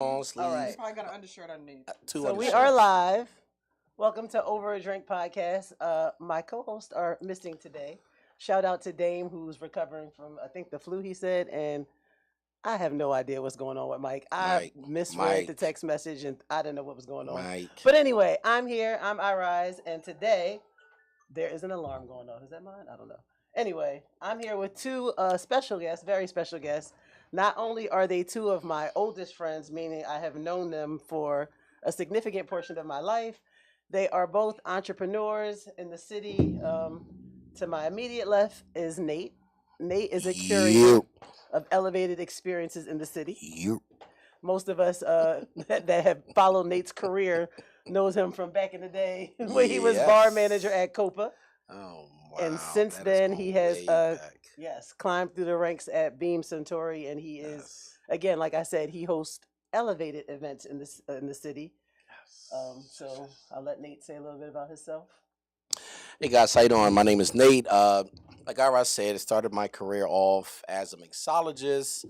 Long All sleeves, right. Probably got an undershirt underneath. two So we are undershirts. live. Welcome to Over a Drink podcast. My co-hosts are missing today. Shout out to Dame, who's recovering from I think the flu. He said, and I have no idea what's going on with Mike. I Mike, misread the Mike, text message, and I didn't know what was going on. Mike. But anyway, I'm here. I'm iRise, and today there is an alarm going off. Is that mine? I don't know. Anyway, I'm here with two special guests, very special guests. Not only are they two of my oldest friends, meaning I have known them for a significant portion of my life, they are both entrepreneurs in the city. To my immediate left is Nate. Nate is a curator You, of elevated experiences in the city. you. Most of us that have followed Nate's career knows him from back in the day when he was bar manager Yes. at Copa. Oh And wow, since that is then, he going has, way back. yes, climbed through the ranks at Beam Centauri, and he is, Yes, again, like I said, he hosts elevated events in the city. So yes. I'll let Nate say a little bit about himself. Hey guys, how you doing? My name is Nate. Like Ira said, I started my career off as a mixologist.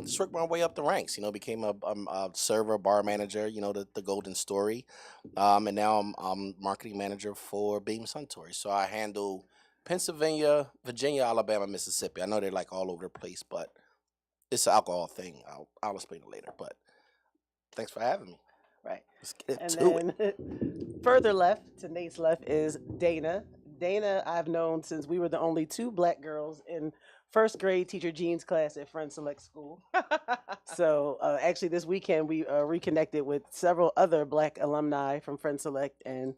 Just worked my way up the ranks. Became a server, bar manager. The golden story. And now I'm marketing manager for Beam Suntory. So I handle Pennsylvania, Virginia, Alabama, Mississippi. I know they're like all over the place, but it's an alcohol thing. I'll explain it later. But thanks for having me. Right. Let's get And to it. then further left to Nate's left is Dana. Dana, I've known since we were the only two black girls in first grade teacher Jean's class at Friend Select School. So actually, this weekend we reconnected with several other Black alumni from Friend Select and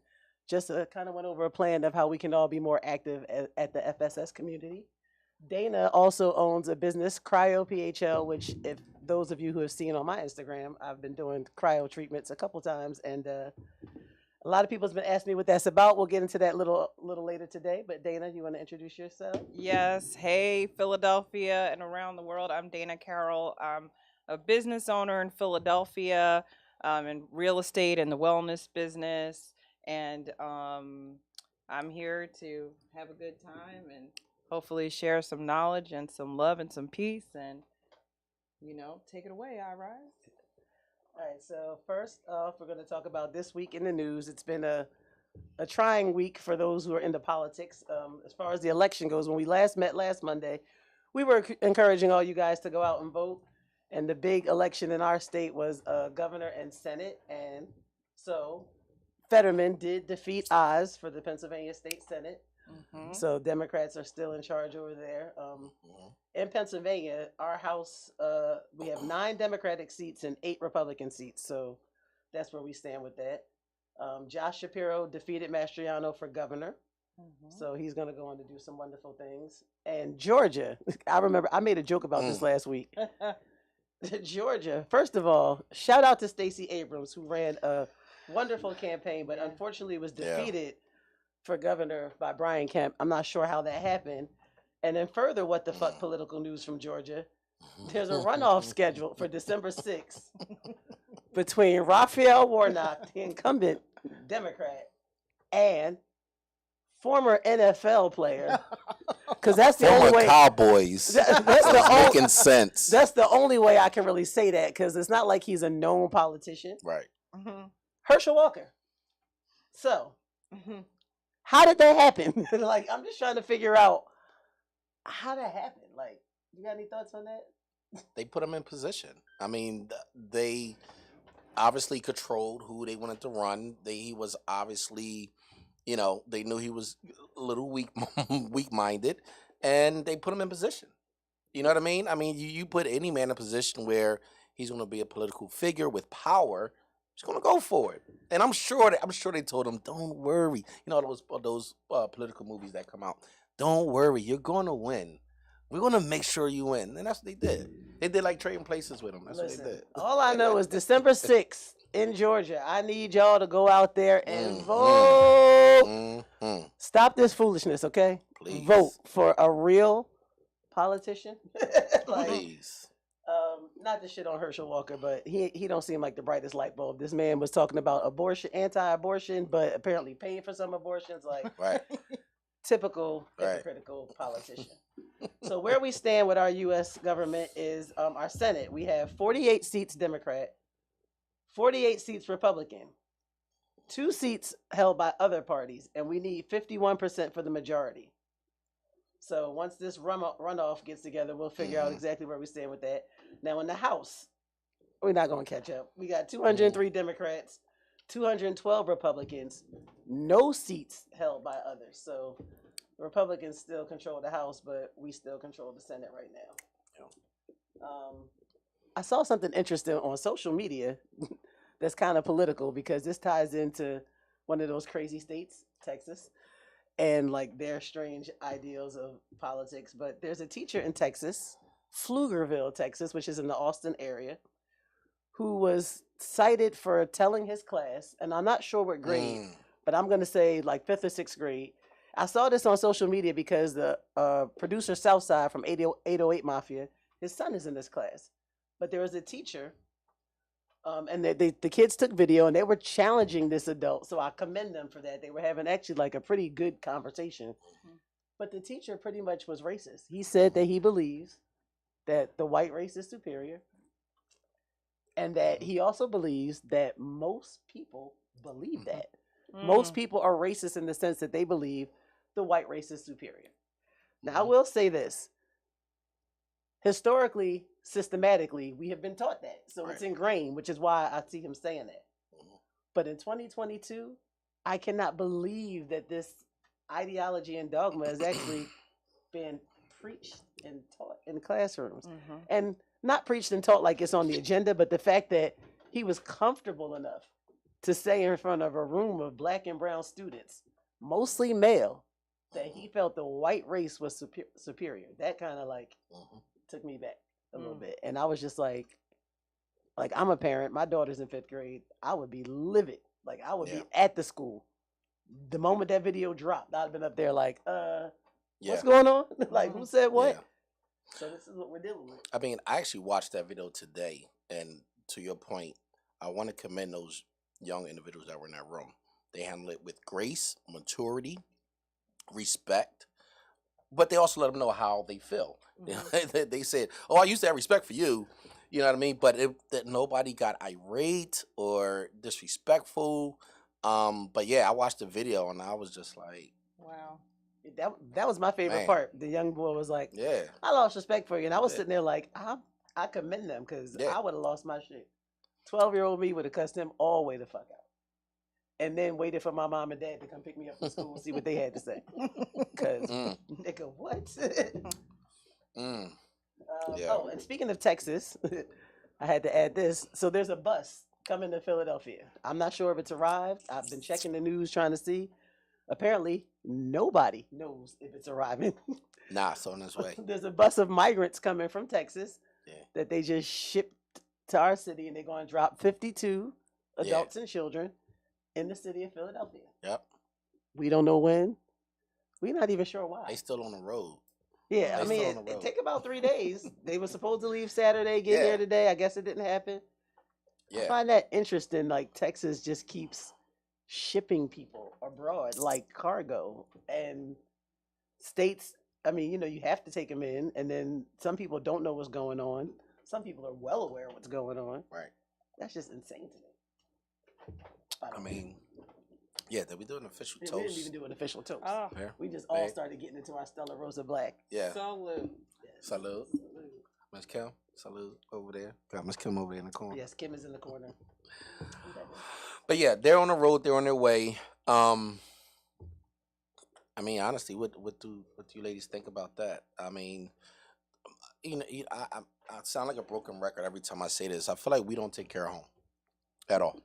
just kind of went over a plan of how we can all be more active at the FSS community. Dana also owns a business, Cryo PHL, which, if those of you who have seen on my Instagram, I've been doing cryo treatments a couple times, and a lot of people's been asking me what that's about. We'll get into that little later today. But Dana, you want to introduce yourself? Yes. Hey, Philadelphia and around the world. I'm Dana Carroll. I'm a business owner in Philadelphia, in real estate and the wellness business. And I'm here to have a good time and hopefully share some knowledge and some love and some peace. And, take it away, I rise. All right. So first off, we're going to talk about this week in the news. It's been a trying week for those who are into politics. As far as the election goes, when we last met last Monday, we were encouraging all you guys to go out and vote. And the big election in our state was governor and Senate. And so Fetterman did defeat Oz for the Pennsylvania State Senate. Mm-hmm. So Democrats are still in charge over there. Mhm. In Pennsylvania, our House, we have 9 Democratic seats and 8 Republican seats. So that's where we stand with that. Josh Shapiro defeated Mastriano for governor. Mm-hmm. So he's going to go on to do some wonderful things. And Georgia, I remember I made a joke about this last week. Georgia, first of all, shout out to Stacey Abrams, who ran a wonderful campaign, but Yeah. unfortunately was Yeah. defeated for governor by Brian Kemp. I'm not sure how that happened. And then further, what the fuck political news from Georgia? There's a runoff scheduled for December 6th between Raphael Warnock, the incumbent Democrat, and former NFL player. Because that's the only Former way. Cowboys. That's That's the only. making sense. That's the only way I can really say that because it's not like he's a known politician. Right. Mm-hmm. Herschel Walker. So, Mm-hmm. how did that happen? Like, I'm just trying to figure out how that happened. Like, you got any thoughts on that? They put him in position. I mean, they obviously controlled who they wanted to run. He was obviously, they knew he was a little weak minded, and they put him in position. You know what I mean? I mean, you put any man in a position where he's going to be a political figure with power. He's going to go for it, and I'm sure they told him, "Don't worry." Those political movies that come out. Don't worry, you're going to win. We're going to make sure you win, and that's what they did. They did like trading places with him. That's what they Listen, did. all I know is December 6th in Georgia. I need y'all to go out there and Mhm. vote. Mhm. Stop this foolishness, okay? Please. Vote for a real politician. Like, Please. not to shit on Herschel Walker, but he don't seem like the brightest light bulb. This man was talking about abortion, anti-abortion, but apparently paid for some abortions. Like, Right. typical Right. hypocritical politician. So where we stand with our U.S. government is our Senate. We have 48 seats Democrat, 48 seats Republican, 2 seats held by other parties, and we need 51% for the majority. So once this runoff gets together, we'll figure out Mhm. exactly where we stand with that. Now in the House, we're not going to catch up. We got 203 Democrats, 212 Republicans, no seats held by others. So Republicans still control the House, but we still control the Senate right now. I saw something interesting on social media that's kind of political because this ties into one of those crazy states, Texas, and like their strange ideals of politics. But there's a teacher in Texas, Pflugerville, Texas, which is in the Austin area, who was cited for telling his class, and I'm not sure what grade, Mm. but I'm going to say like 5th or 6th grade. I saw this on social media because the producer Southside from 808 Mafia, his son is in this class. But there was a teacher, and the kids took video, and they were challenging this adult. So I commend them for that. They were having actually like a pretty good conversation. But the teacher pretty much was racist. He said that he believes that the white race is superior, and that he also believes that most people believe that. Most people are racist in the sense that they believe the white race is superior. Now, I will say this. Historically, systematically, we have been taught that. So it's Right. ingrained, which is why I see him saying that. But in 2022, I cannot believe that this ideology and dogma has actually been preached and taught in classrooms. And not preached and taught like it's on the agenda, but the fact that he was comfortable enough to say in front of a room of black and brown students, mostly male, that he felt the white race was superior. That kind of like took me back a little bit. And I was just like I'm a parent. My daughter's in 5th grade. I would be livid. Like I would be at the school. The moment that video dropped, I'd have been up there like, what's going on? Like who said what? Yeah. So this is what we're dealing with. I mean, I actually watched that video today, and to your point, I want to commend those young individuals that were in that room. They handled it with grace, maturity, respect, but they also let them know how they feel. They said, "Oh, I used to have respect for you," you know what I mean? But that nobody got irate or disrespectful. But yeah, I watched the video and I was just like, Wow. That was my favorite Man. part. The young boy was like, yeah, I lost respect for you. And I was Yeah. sitting there like, I commend them because Yeah. I would have lost my shit. 12-year-old me would have cussed him all the way the fuck out. And then waited for my mom and dad to come pick me up from school and see what they had to say. Because, nigga, what? Yeah. Oh, and speaking of Texas, I had to add this. So there's a bus coming to Philadelphia. I'm not sure if it's arrived. I've been checking the news trying to see. Apparently, nobody knows if it's arriving. Nah, it's on its way. There's a bus of migrants coming from Texas Yeah. that they just shipped to our city, and they're going to drop 52 adults and children in the city of Philadelphia. Yep. We don't know when. We're not even sure why. They still on the road. Yeah, I They mean, still on the it road. take about 3 days. They were supposed to leave Saturday, get Yeah. here today. I guess it didn't happen. I Yeah. find that interesting. Like Texas just keeps shipping people abroad like cargo, and states. I mean, you have to take them in, and then some people don't know what's going on. Some people are well aware of what's going on. Right. That's just insane to me. I mean, yeah, did we do an official we didn't toast? even do an official toast. Oh, Yeah. We just all Right. started getting into our Stella Rosa Black. Yeah. salute. Salute. Miss Kim. Salute over there. Got Miss Kim over there in the corner. Yes, Kim is in the corner. But yeah, they're on the road. They're on their way. I mean, honestly, what do you ladies think about that? I mean, I sound like a broken record every time I say this. I feel like we don't take care of home at all,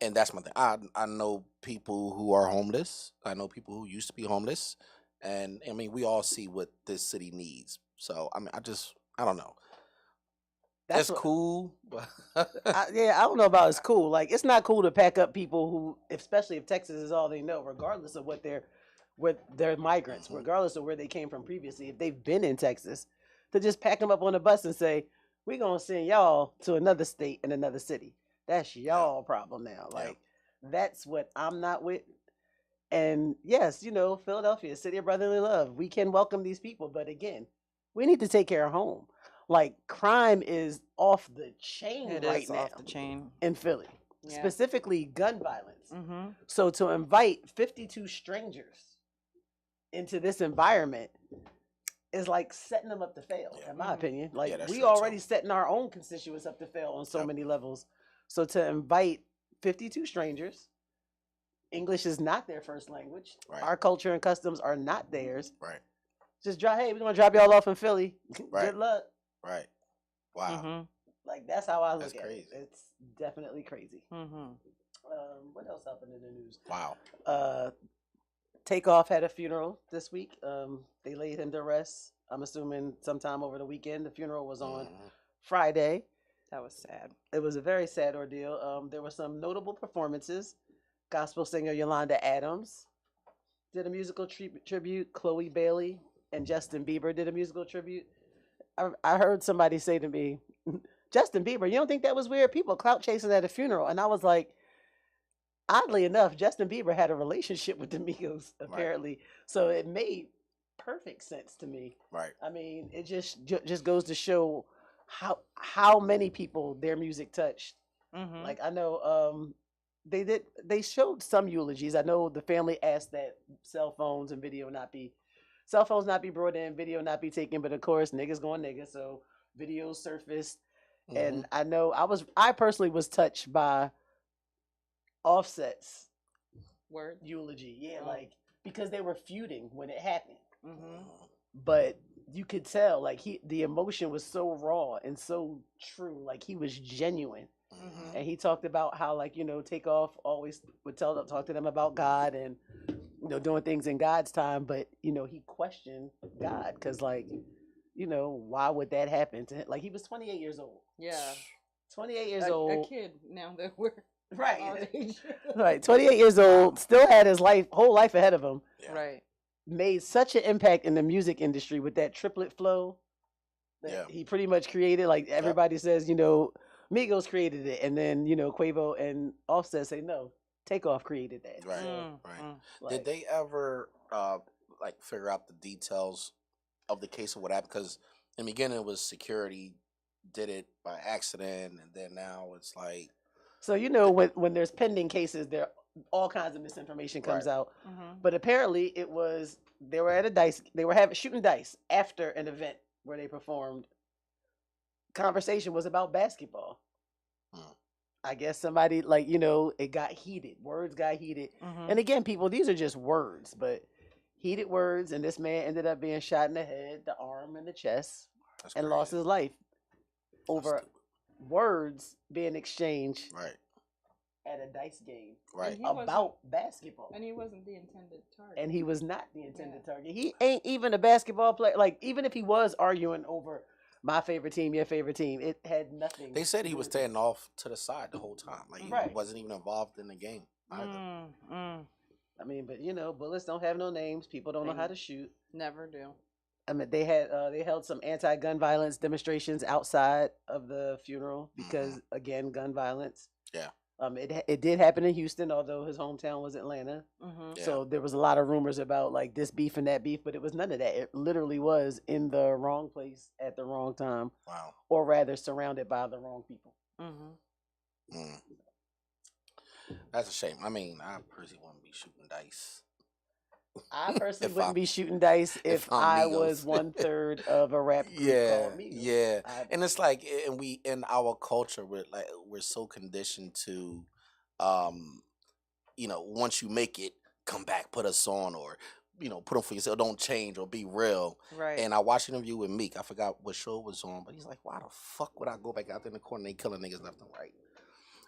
and that's my thing. I know people who are homeless. I know people who used to be homeless, and I mean, we all see what this city needs. So I mean, I don't know. That's what- cool, but I don't know about it's cool. Like, it's not cool to pack up people who, especially if Texas is all they know, regardless of what they're migrants, regardless of where they came from previously, if they've been in Texas, to just pack them up on a bus and say, we're going to send y'all to another state and another city. That's y'all problem now. Like, that's what I'm not with. And yes, Philadelphia, city of brotherly love. We can welcome these people, but again, we need to take care of home. Like crime is off the chain It right is now off the chain. in Philly, Yeah. specifically gun violence. Mm-hmm. So to invite 52 strangers into this environment is like setting them up to fail, Yeah. in my Mhm. opinion. Like that's we true, already too. setting our own constituents up to fail on so Yep. many levels. So to invite 52 strangers, English is not their first language. Right. Our culture and customs are not theirs. Right. Just drop, hey, we're gonna drop y'all off in Philly. Right. Good luck. Right. Wow. Mm-hmm. Like that's how I look That's at crazy. it. It's definitely crazy. Mm-hmm. What else happened in the news? Wow. Takeoff had a funeral this week. They laid him to rest. I'm assuming sometime over the weekend. The funeral was on Mhm. Friday. That was sad. It was a very sad ordeal. There were some notable performances. Gospel singer Yolanda Adams did a musical tribute. Chloe Bailey and Justin Bieber did a musical tribute. I heard somebody say to me, Justin Bieber, you don't think that was weird? People clout chasing at a funeral. And I was like, oddly enough, Justin Bieber had a relationship with the Migos, apparently. So it made perfect sense to me. Right. I mean, it just goes to show how many people their music touched. Mm-hmm. Like I know they showed some eulogies. I know the family asked that cell phones not be brought in, video not be taken, but of course niggas going niggas, so videos surfaced. And I know I personally was touched by Offset's Word. eulogy. Yeah, Oh. like because they were feuding when it happened. Mm-hmm. But you could tell like the emotion was so raw and so true. Like he was genuine. Mm-hmm. And he talked about how like, Takeoff always would talk to them about God and doing things in God's time, but he questioned God because like, why would that happen to him? Like he was 28 years old. Yeah. 28 years A old. kid now that we're our Right. age. Right. 28 years old, still had his whole life ahead of him. Yeah. Right. Made such an impact in the music industry with that triplet flow that Yeah. he pretty much created. Like everybody says, Migos created it, and then Quavo and Offset say no, Takeoff created that. Right. So, Right. like, Did they ever like figure out the details of the case of what happened? Because in the beginning it was security did it by accident, and then now it's like So when there's pending cases, there all kinds of misinformation comes Right. out. Mm-hmm. But apparently, it was they were at they were shooting dice after an event where they performed. Conversation was about basketball. Hmm. I guess somebody it got heated. Words got heated. Mm-hmm. And again, people, these are just words, but heated words. And this man ended up being shot in the head, the arm, and the chest, that's and crazy. lost his life That's over stupid. words being exchanged Right. at a dice game Right. He wasn't- about basketball. And he wasn't the intended target. And he was not the intended target. He ain't even a basketball player. Like, even if he was arguing over my favorite team, your favorite team, it had nothing. They said he to was do with it. standing off to the side the whole time. Like he Right. wasn't even involved in the game either. Mm. I mean, but bullets don't have no names. People don't know how They- to shoot. Never do. I mean, they held some anti-gun violence demonstrations outside of the funeral because, again, gun violence. Yeah. It did happen in Houston, although his hometown was Atlanta. Mm-hmm. Yeah. So there was a lot of rumors about like this beef and that beef, but it was none of that. It literally was in the wrong place at the wrong time, Wow. or rather, surrounded by the wrong people. Mm-hmm. Mm. That's a shame. I mean, I personally wouldn't be shooting dice. I personally If wouldn't I'm- be shooting dice if I'm I Migos. was 1/3 of a rap group Yeah. called Migos. Yeah. I- And it's like, and we in our culture, we're so conditioned to, once you make it, come back, put us on, or put them for yourself, don't change or be real. Right. And I watched an interview with Meek. I forgot what show it was on, but he's like, "Why the fuck would I go back out there in the corner? And they killing niggas left and right."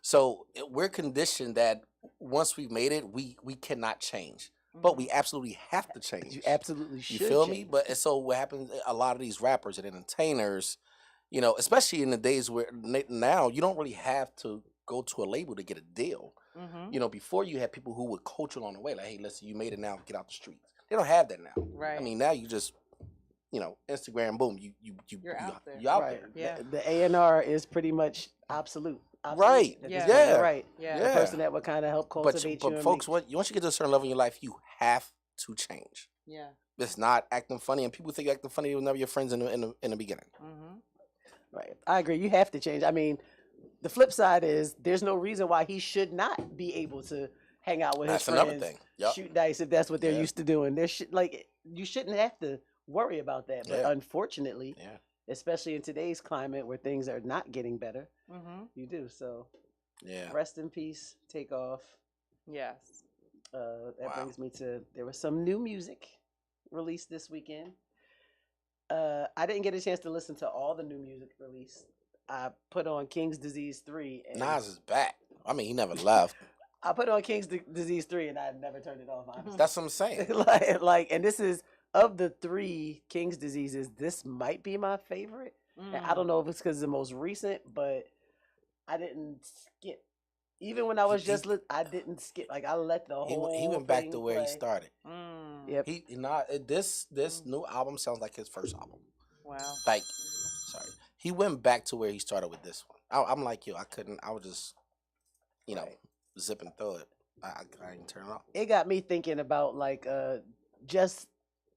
So we're conditioned that once we've made it, we cannot change, but we absolutely have to change. You absolutely should. You feel me? change. But and so what happens? A lot of these rappers and entertainers, especially in the days where now you don't really have to go to a label to get a deal. Mm-hmm. Before you had people who would coach along the way, like, "Hey, listen, you made it now, get out the streets." They don't have that now. Right. I mean, now you just, Instagram, boom, You're out there. You're out Right. there. Yeah. The A&R is pretty much obsolete. Right. At this Yeah. point. You're Yeah. right. Yeah. The Yeah. person that would kind of help cultivate But you. and folks, make- once you get to a certain level in your life, you have to change. Yeah. It's not acting funny, and people think you're acting funny. They were never your friends in the beginning. Mm-hmm. Right. I agree. You have to change. I mean, the flip side is there's no reason why he should not be able to hang out with That's his another friends, thing. Yep. shoot dice if that's what they're Yeah. used to doing. There should like you shouldn't have to worry about that. But Yeah. unfortunately, Yeah. especially in today's climate where things are not getting better, Mm-hmm. you do. So Yeah. rest in peace. Take off. Yes. That Wow. brings me to there was some new music released this weekend. I didn't get a chance to listen to all the new music released. I put on King's Disease 3 and Nas is back. I mean, he never left. I put on King's Disease 3 and I never turned it off, honestly. That's what I'm saying. and this is of the 3 King's Diseases, this might be my favorite. And I don't know if it's because it's the most recent, but I didn't skip. Even when I was just I didn't skip. Like I let the whole He went back thing to where he play. started. Mm. Yep. He not this new album sounds like his first album. Wow. Like, sorry, he went back to where he started with this one. I'm like you. I couldn't. I was just, Right. zipping through it. I didn't turn it off. It got me thinking about like just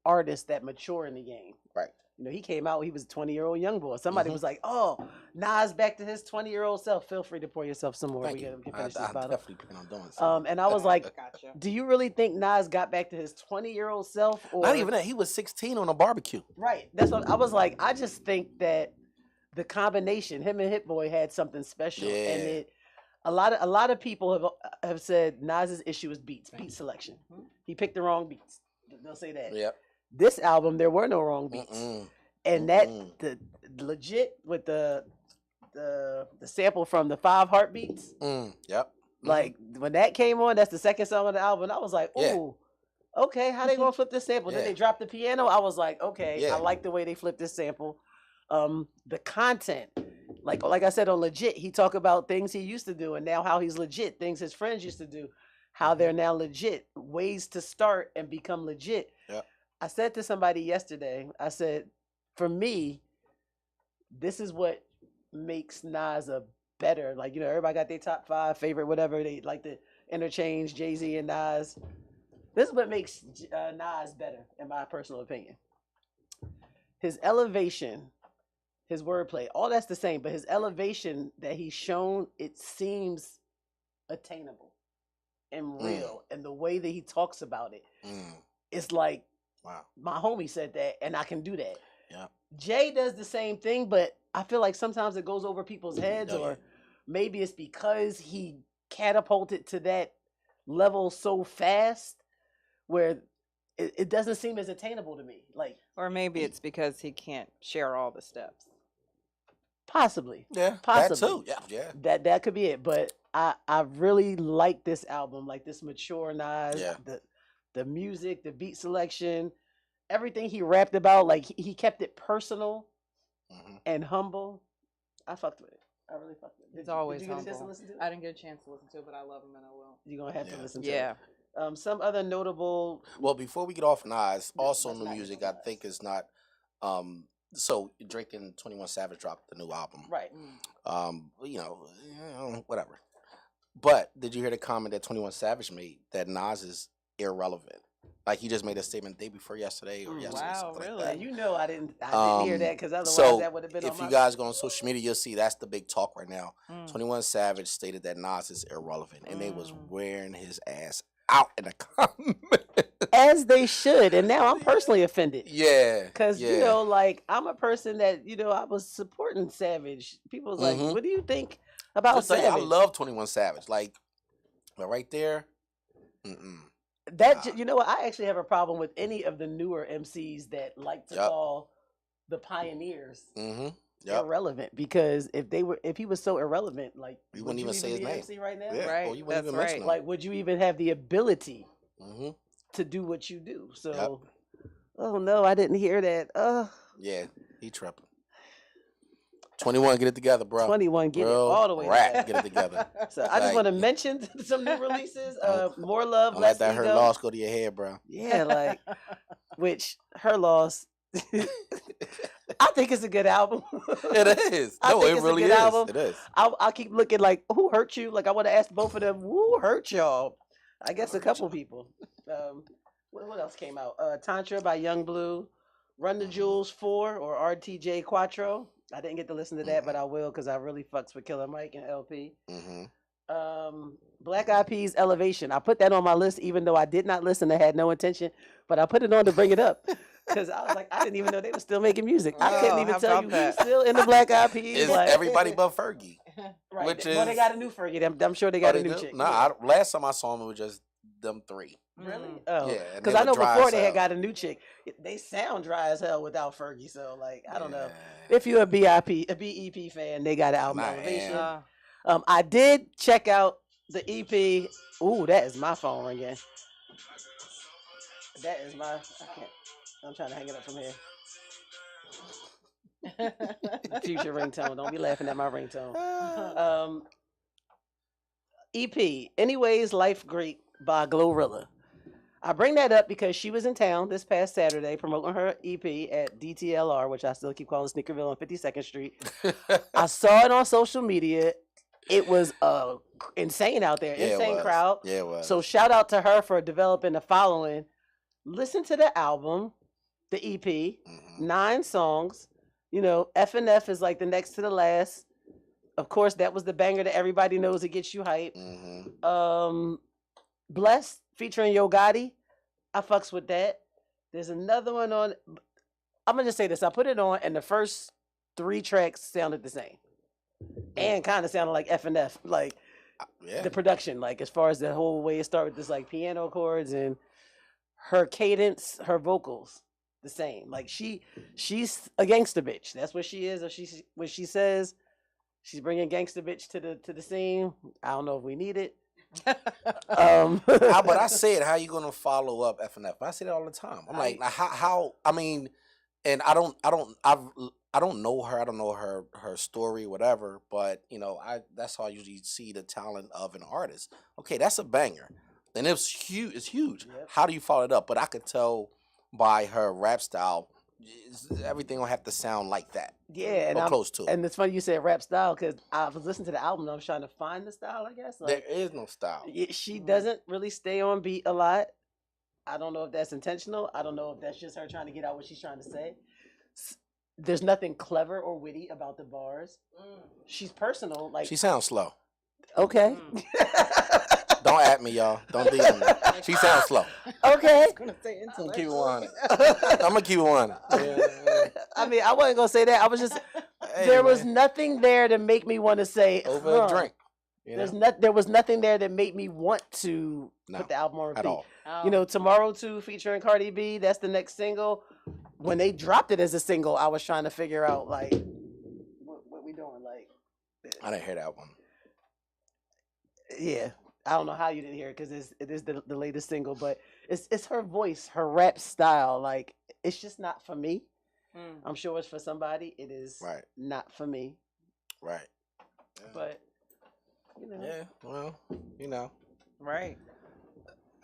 artists that mature in the game. Right. You know, he came out, he was a 20-year-old young boy. Somebody Mhm. was like, "Oh, Nas back to his 20-year-old self." Feel free to pour yourself some more. Thank We you. can I finish this bottle. definitely plan on doing so. And I was like, Gotcha. "Do you really think Nas got back to his 20-year-old self?" Or Not even that. He was 16 on a barbecue. right. That's what I was like. I just think that the combination, him and Hit Boy, had something special, and Yeah. it. A lot of people have said Nas's issue is beat selection. Mhm. He picked the wrong beats. They'll say that. Yep. This album, there were no wrong beats, Mm-mm. and that Mm-mm. the legit with the sample from the 5 Heartbeats. Yep. Mhm. Like when that came on, that's the second song on the album. I was like, Yeah. ooh, okay, how they gonna flip this sample? Then Yeah. they dropped the piano. I was like, okay, Yeah. I like the way they flipped this sample. The content, like I said on Legit, he talked about things he used to do and now how he's legit, things his friends used to do, how they're now legit, ways to start and become legit. Yep. I said to somebody yesterday, I said, for me, this is what makes Nas a better, like, everybody got their top 5 favorite, whatever they like to interchange Jay-Z and Nas. This is what makes Nas better, in my personal opinion. His elevation, his wordplay, all that's the same, but his elevation that he's shown, it seems attainable and real. And the way that he talks about it, it's like, Wow. my homie said that, and I can do that. Yeah. Jay does the same thing, but I feel like sometimes it goes over people's heads, Oh, yeah. or maybe it's because he catapulted to that level so fast where it doesn't seem as attainable to me. Like, Or maybe it's because he can't share all the steps. possibly. Yeah. Possibly. That too. Yeah. Yeah. That could be it. But I really like this album, like this mature Nas, Yeah. the music, the beat selection, everything he rapped about, like he kept it personal Mhm. and humble. I fucked with it. I really fucked with it. It's always did you get a chance to humble. listen to it? I didn't get a chance to listen to it, but I love him and I will. You're gonna have to Yeah. listen to Yeah. it. Some other notable Well, before we get off Nas, No, also let's new not get music, off I Nas. think is not. So Drake and 21 Savage dropped the new album. right. Whatever. But did you hear the comment that 21 Savage made that Nas is irrelevant? Like he just made a statement the day before yesterday or yesterday. Wow, something like really? that. And I didn't hear Um, that because otherwise so that would have been if on you my guys go on social media, you'll see that's the big talk right now. Mm. 21 Savage stated that Nas is irrelevant, and they was Mm. wearing his ass out in the comments. as they should. And now I'm personally offended. Yeah, Cause yeah. like I'm a person that I was supporting Savage. People was like, Mhm. "What do you think about Just tell you, I Savage?" love 21 Savage. Like, but right there, That Nah. you know what? I actually have a problem with any of the newer MCs that like to Yup. call the pioneers Yep. irrelevant. Because if he was so irrelevant, like You would wouldn't even say his be an name. MC right now? Yeah. Right, Oh, you wouldn't that's even right. mention him. Like, would you even have the ability Mm-hmm. to do what you do? So, oh no, I didn't hear that. Yeah, he tripping. 21, get it together, bro. 21, get it Real all the way rap, together. get it together. So I just Like- want to mention some new releases. More Love, Don't let that Leslie hurt Go. loss go to your head, bro. Yeah, like which her loss. I think it's a good album. It is. I No, think it it's a really good is. album. It is. I keep looking like who hurt you? Like I want to ask both of them who hurt y'all. I guess a couple people. What else came out? Tantra by Young Blue, Run the Jewels 4 or RTJ Quattro. I didn't get to listen to that, but I will because I really fucks with Killer Mike and LP. Black Eyed Peas Elevation. I put that on my list even though I did not listen. I had no intention, but I put it on to bring it up because I was like, I didn't even know they were still making music. I couldn't Oh, even how tell about you that? who's still in the Black Eyed Peas. It's like, everybody but Fergie. right. which Well, they is- got a new Fergie. I'm sure they Oh, got they a new do? chick. Nah, last time I saw them, it was just them three. Really? Mm. Oh, Yeah, and because they I were know dry before as they had hell. got a new chick. They sound dry as hell without Fergie. So like, I don't know. Yeah. If you're a BEP fan, they got an album I Elevation. am. I did check out the EP. Ooh, that is my phone ringing. That is my. I can't. I'm trying to hang it up from here. Future ringtone. Don't be laughing at my ringtone. EP. Anyways, Life Great by Glorilla. I bring that up because she was in town this past Saturday promoting her EP at DTLR, which I still keep calling Sneakerville on 52nd Street. I saw it on social media. It was insane out there, Yeah, it insane was. crowd. Yeah, it was. So shout out to her for developing the following. Listen to the album, the EP, Mhm. 9 songs. You know, F&F is like the next to the last. Of course, that was the banger that everybody knows. It gets you hype. Mhm. Blessed featuring Yo Gotti. I fucks with that. There's another one on. I'm gonna just say this. I put it on, and the first 3 tracks sounded the same, and kind of sounded like F&F, like Yeah. the production, like as far as the whole way it started with this like piano chords and her cadence, her vocals, the same. Like she's a gangster bitch. That's what she is. Or what she says. She's bringing gangster bitch to the scene. I don't know if we need it. But I said, how you gonna follow up F&F? I say that all the time. I'm like, how? I mean, and I don't know her. I don't know her story, whatever. But you know, that's how I usually see the talent of an artist. Okay, that's a banger, and it's huge. It's huge. Yep. How do you follow it up? But I could tell by her rap style, everything will have to sound like that. Yeah, and or close to it. And it's funny you said rap style because I was listening to the album and I was trying to find the style. I guess There like is no style. she doesn't really stay on beat a lot. I don't know if that's intentional. I don't know if that's just her trying to get out what she's trying to say. There's nothing clever or witty about the bars. She's personal. Like She sounds slow. okay, Don't at me, y'all. Don't DM me. She sounds slow. okay. I'm gonna keep it 100. I'm gonna keep it 100. Yeah. I mean, I wasn't gonna say that. I was just Hey, there was man. nothing there to make me want to say Over huh. a drink. You There's know? there was nothing there that made me want to No, put the album on repeat. at all. You know, Tomorrow 2 featuring Cardi B, that's the next single. When they dropped it as a single, I was trying to figure out like what we doing. Like I didn't hear that one. yeah. I don't know how you didn't hear it because it is the latest single, but it's her voice, her rap style. Like it's just not for me. I'm sure it's for somebody. It is Right. not for me. Right. Yeah. But you know, Yeah, well, you know. Right.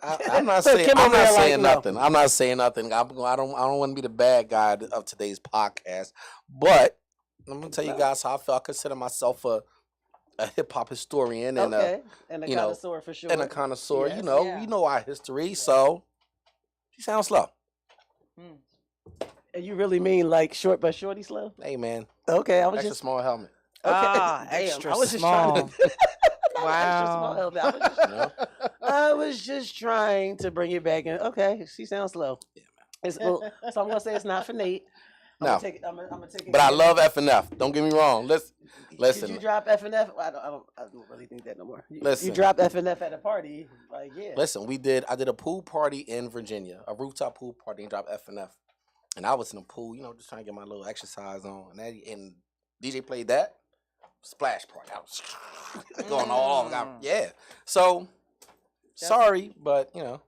I'm not So saying Kim I'm over there not like, saying no. nothing. I'm not saying nothing. I don't want to be the bad guy of today's podcast. But I'm gonna tell you guys how I feel. I consider myself a hip hop historian and okay, and a you know, connoisseur for sure. a connoisseur. Yes. Yeah. You know our history. So she sounds slow. And you really mean like short but shorty slow? Hey man, Okay, I was extra just small helmet. okay. Ah, Damn, extra I was just small. Trying to, extra small Wow. helmet. I was just trying to bring it back in. Okay, she sounds slow. Yeah, It's, well, so I'm gonna say it's not for Nate. I'm No. gonna take it. I'm gonna take it. But I love F&F. Don't get me wrong. Listen. Did you drop F&F? I don't really think that no more. You Listen. dropped F&F at a party, like yeah. Listen, I did a pool party in Virginia, a rooftop pool party, and dropped F&F. And I was in the pool, you know, just trying to get my little exercise on. And DJ played that splash party. I was going all off. Yeah. So sorry, but you know.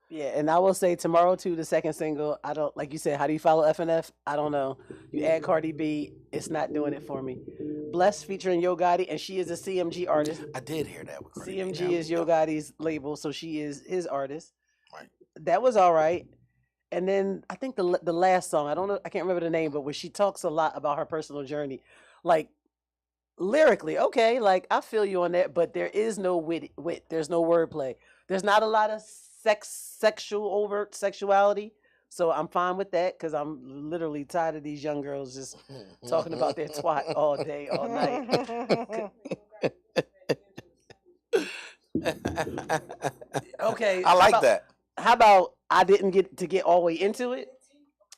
Yeah, and I will say Tomorrow 2, the second single. I don't like you said. How do you follow F&F? I don't know. You add Cardi B, it's not doing it for me. Blessed featuring Yo Gotti, and she is a CMG artist. I did hear that with Cardi B. CMG is Yo Gotti's label, so she is his artist. Right. That was all right. And then I think the last song, I don't know, I can't remember the name, but where she talks a lot about her personal journey, like lyrically, okay, like I feel you on that, but there is no wit. There's no wordplay. There's not a lot of overt sexuality. So I'm fine with that because I'm literally tired of these young girls just talking about their twat all day, all night. Okay, I how like about- that. How about I didn't get all the way into it,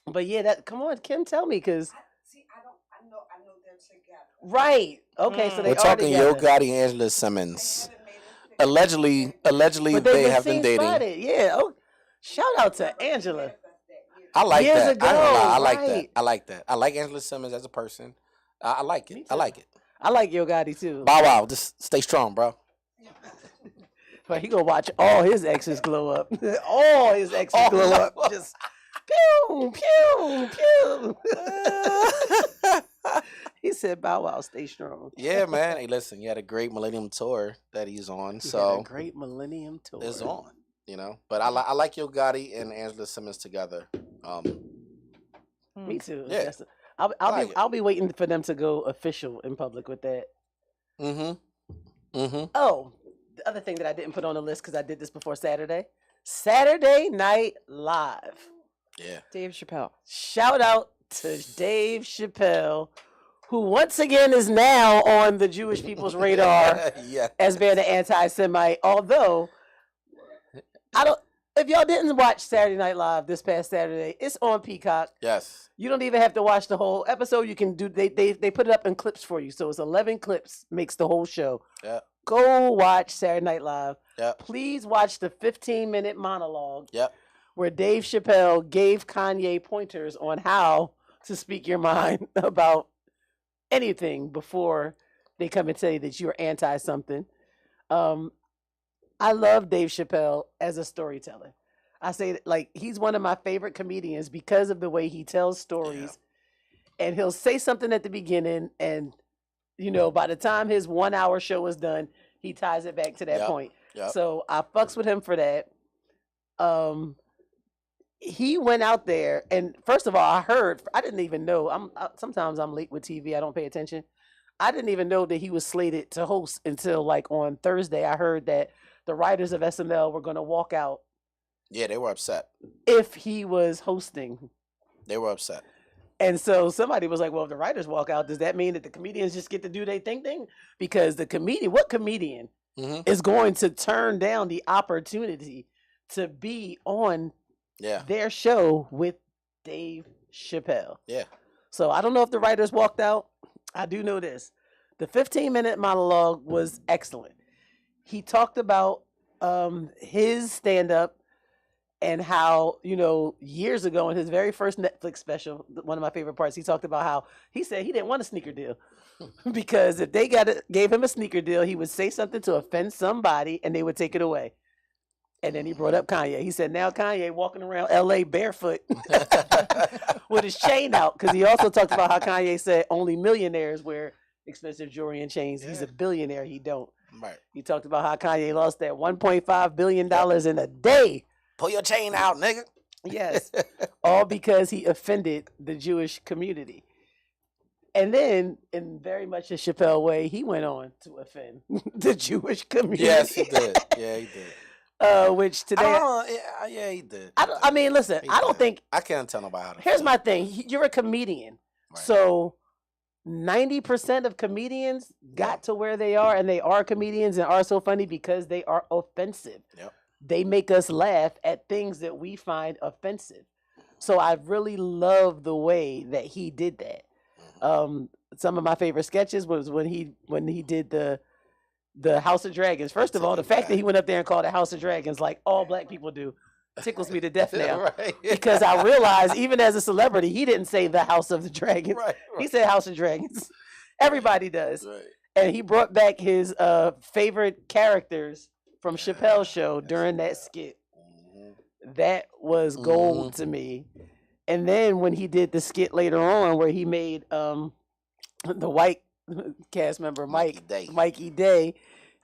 but yeah, that come on, Kim, tell me because I know they're together. right, okay, so they We're are talking Yo together. Gotti and Angela Simmons. Allegedly, But they been have been seen dating. spotted. Yeah. Oh, shout out to Angela. I like Years that. I, ain't gonna lie, I ago, like that. right. I like that. I like Angela Simmons as a person. I like Me it. I too. like it. I like Yo Gotti too. Bow Wow, just stay strong, bro. But he gonna watch all his exes glow up. All his exes Oh, glow no. up. Just pew pew pew. He said, "Bow Wow, stay strong." Yeah, man. Hey, listen, he had a great Millennium Tour that he's on, He had a so great Millennium Tour. it's on. You know, but I like Yo Gotti and Angela Simmons together. Me too. Yeah. That's- like it. I'll be waiting for them to go official in public with that. Mm-hmm. Oh, the other thing that I didn't put on the list because I did this before Saturday. Saturday Night Live. Yeah. Dave Chappelle. Shout out to Dave Chappelle, who once again is now on the Jewish people's radar Yeah. as being an anti-Semite. Although I don't. If y'all didn't watch Saturday Night Live this past Saturday, it's on Peacock. Yes. You don't even have to watch the whole episode. You can do they put it up in clips for you. So it's 11 clips makes the whole show. Yeah. Go watch Saturday Night Live. Yep. Please watch the 15-minute monologue Yep. where Dave Chappelle gave Kanye pointers on how to speak your mind about anything before they come and tell you that you're anti something. I love Dave Chappelle as a storyteller. I say that, like, he's one of my favorite comedians because of the way he tells stories. And he'll say something at the beginning, and by the time his 1 hour show is done, he ties it back to that Yep. point. Yep. So I fucks with him for that. He went out there, and first of all, I didn't even know. Sometimes I'm late with TV. I don't pay attention. I didn't even know that he was slated to host until like on Thursday. I heard that the writers of SNL were going to walk out Yeah, they were upset. if he was hosting. They were upset. And so somebody was like, well, if the writers walk out, does that mean that the comedians just get to do their thing? Because what comedian Mm-hmm. is going to turn down the opportunity to be on Yeah. their show with Dave Chappelle? Yeah. So I don't know if the writers walked out. I do know this. The 15-minute monologue was excellent. He talked about his stand-up and how, years ago in his very first Netflix special, one of my favorite parts, he talked about how he said he didn't want a sneaker deal because if they gave him a sneaker deal, he would say something to offend somebody and they would take it away. And then he brought up Kanye. He said, now Kanye walking around LA barefoot with his chain out. Because he also talked about how Kanye said only millionaires wear expensive jewelry and chains. He's a billionaire. He don't. Right. He talked about how Kanye lost that $1.5 billion in a day. Pull your chain out, nigga. Yes. All because he offended the Jewish community. And then, in very much a Chappelle way, he went on to offend the Jewish community. Yes, he did. Yeah, he did. Which I today, don't know. Yeah, he did. I mean, listen, He I don't did. think. I can't tell nobody how to Here's feel. my thing. You're a comedian. Right. So 90% of comedians got to where they are, and they are comedians and are so funny because they are offensive. Yep. They make us laugh at things that we find offensive. So I really love the way that he did that. Some of my favorite sketches was when he did the House of Dragons. First of all, the fact that he went up there and called it House of Dragons like all black people do tickles me to death now. Right. Because I realized even as a celebrity, he didn't say the House of the Dragons. Right. He said House of Dragons. Everybody does. Right. And he brought back his favorite characters from Chappelle's show during that skit. Mhm. That was gold to me. And then when he did the skit later on where he made the white cast member Mikey Day,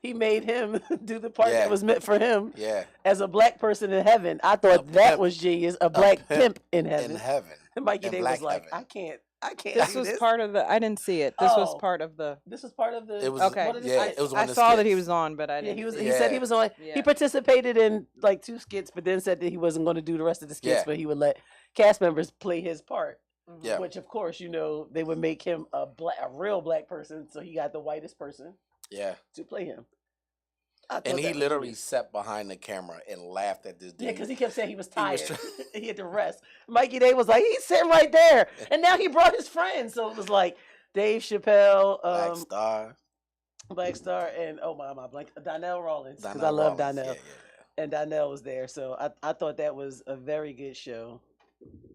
he made him do the part Yeah. that was meant for him Yeah. as a black person in heaven. I thought A that pimp. was genius. A black pimp pimp in heaven. In heaven. Mikey in Day black was like, heaven. I can't. This see was this. part of the. I didn't see it. This was Oh. part of the. This was part of the. It was Okay. what is yeah, it? it was one I of the saw that he skits. was on, but I Yeah, didn't. he was. see He it. said he was on. Yeah. He participated in like 2 skits, but then said that he wasn't going to do the rest of the skits, Yeah. but he would let cast members play his part. Mhm. Yeah. Which, of course, they would make him a real black person, so he got the whitest person Yeah. to play him. I thought And he that was literally weird. sat behind the camera and laughed at this dude. Yeah, because he kept saying he was He tired. was He had to rest. Mikey Day was like, he's sitting right there, and now he brought his friends, so it was like Dave Chappelle, Black Star. Black Star, and blank Donnell Rawlins, because I Donnell love Rawlins. Donnell, and Donnell was there, so I thought that was a very good show.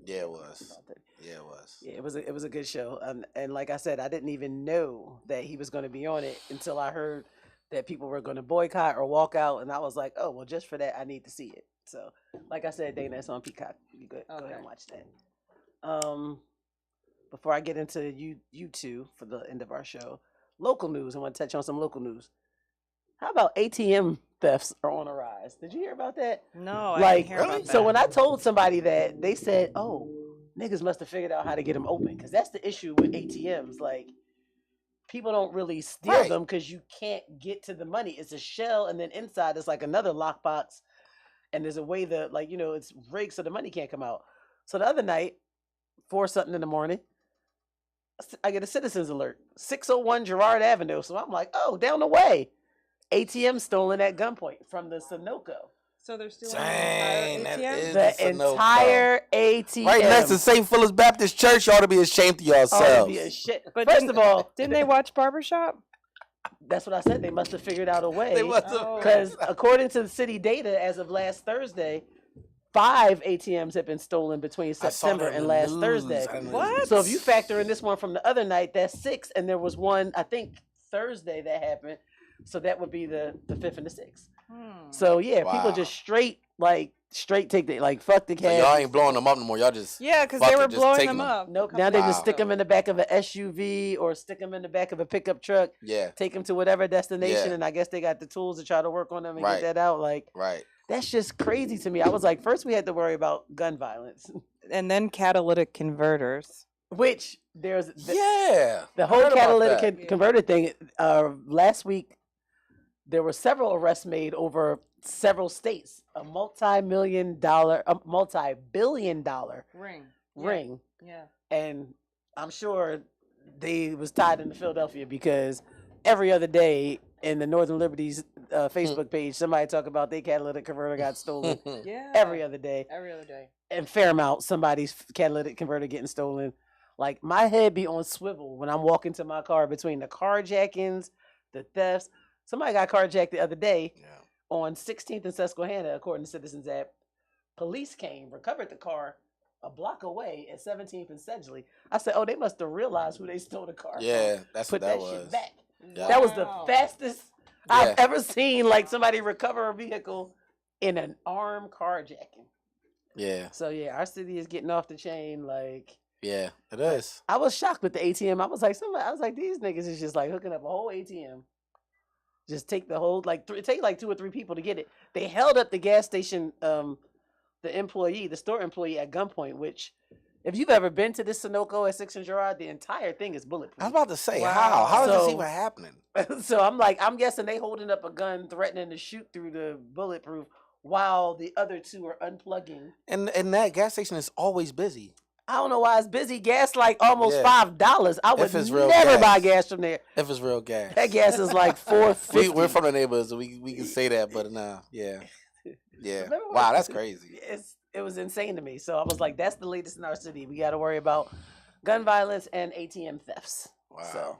Yeah, it was. Yeah, it was. Yeah, it was a good show, and like I said, I didn't even know that he was going to be on it until I heard that people were going to boycott or walk out, and I was like, oh well, just for that, I need to see it. So, like I said, Dana, it's on Peacock. You go ahead Okay. and watch that. Before I get into you two for the end of our show, local news. I want to touch on some local news. How about ATM thefts are on a rise? Did you hear about that? No, I Like, didn't hear about that. so when I told somebody that, they said, "Oh, niggas must have figured out how to get them open." Because that's the issue with ATMs. Like, people don't really steal Right. them because you can't get to the money. It's a shell, and then inside is like another lockbox, and there's a way that, like, it's rigged so the money can't come out. So the other night, 4 something in the morning, I get a citizens alert, 601 Girard Avenue. So I'm like, oh, down the way, ATM stolen at gunpoint from the Sunoco. So they're still Dang, on that the entire ATM. is- The the Sunoco. entire ATM. Right next to St. Philip's Baptist Church, you ought to be ashamed of Oh, yourselves. it'd be a shit. But First didn't- of all, Didn't they watch Barbershop? that's what I said. They must have figured out a way. They must Oh. have. Because according to the city data, as of last Thursday, 5 ATMs have been stolen between I saw September that in and the last news. Thursday. I didn't- What? So if you factor in this one from the other night, that's 6, and there was one, I think, Thursday that happened. So that would be the 5th and the 6th. Hmm. So yeah, people Wow. just straight take the, like, fuck the So y'all cash. ain't blowing them up no more. Y'all just Yeah, because Fuck they it, were just blowing taking them them. up. Nope. a Now they couple just Wow. stick them ago. in the back of an SUV or stick them in the back of a pickup truck, yeah, take them to whatever destination, Yeah. and I guess they got the tools to try to work on them and Right. get that out. Like, right. that's just crazy to me. I was like, first we had to worry about gun violence, And then catalytic converters. which there's Yeah. the I whole heard about catalytic that. Yeah. converter thing. Last week, there were several arrests made over several states. A multi-billion dollar Ring. ring, Yeah. and I'm sure they was tied into Philadelphia because every other day in the Northern Liberties Facebook page, somebody talk about their catalytic converter got stolen. Yeah. Every other day. Every other day. And Fairmount, somebody's catalytic converter getting stolen. Like, my head be on swivel when I'm walking to my car between the carjackings, the thefts. Somebody got carjacked the other day Yeah. on 16th and Susquehanna, according to Citizens app. Police came, recovered the car a block away at 17th and Sedgley. I said, oh, they must have realized who they stole the car from. Yeah, that's Put what that that was. shit back. Yeah. That was the Wow. fastest Yeah. I've ever seen, like, somebody recover a vehicle in an armed carjacking. Yeah, So yeah, our city is getting off the chain. Like, yeah, it is. I was shocked with the ATM. I was like, these niggas is just like hooking up a whole ATM. Just take the whole, like, take like 2 or 3 people to get it. They held up the gas station, the store employee at gunpoint. Which, if you've ever been to this Sunoco at 6 and Girard, the entire thing is bulletproof. I was about to say, Wow. how is this So- even happening? So I'm guessing they holding up a gun, threatening to shoot through the bulletproof, while the other 2 are unplugging. And that gas station is always busy. I don't know why it's busy. Gas like almost Yeah. $5. I would If it's real never buy gas. gas from there. If it's real gas. That gas is like $4.50. We're from the neighborhood, so we can say that, but nah, yeah. Yeah. Remember when- Wow, that's crazy. It was insane to me. So I was like, that's the latest in our city. We got to worry about gun violence and ATM thefts. Wow. So,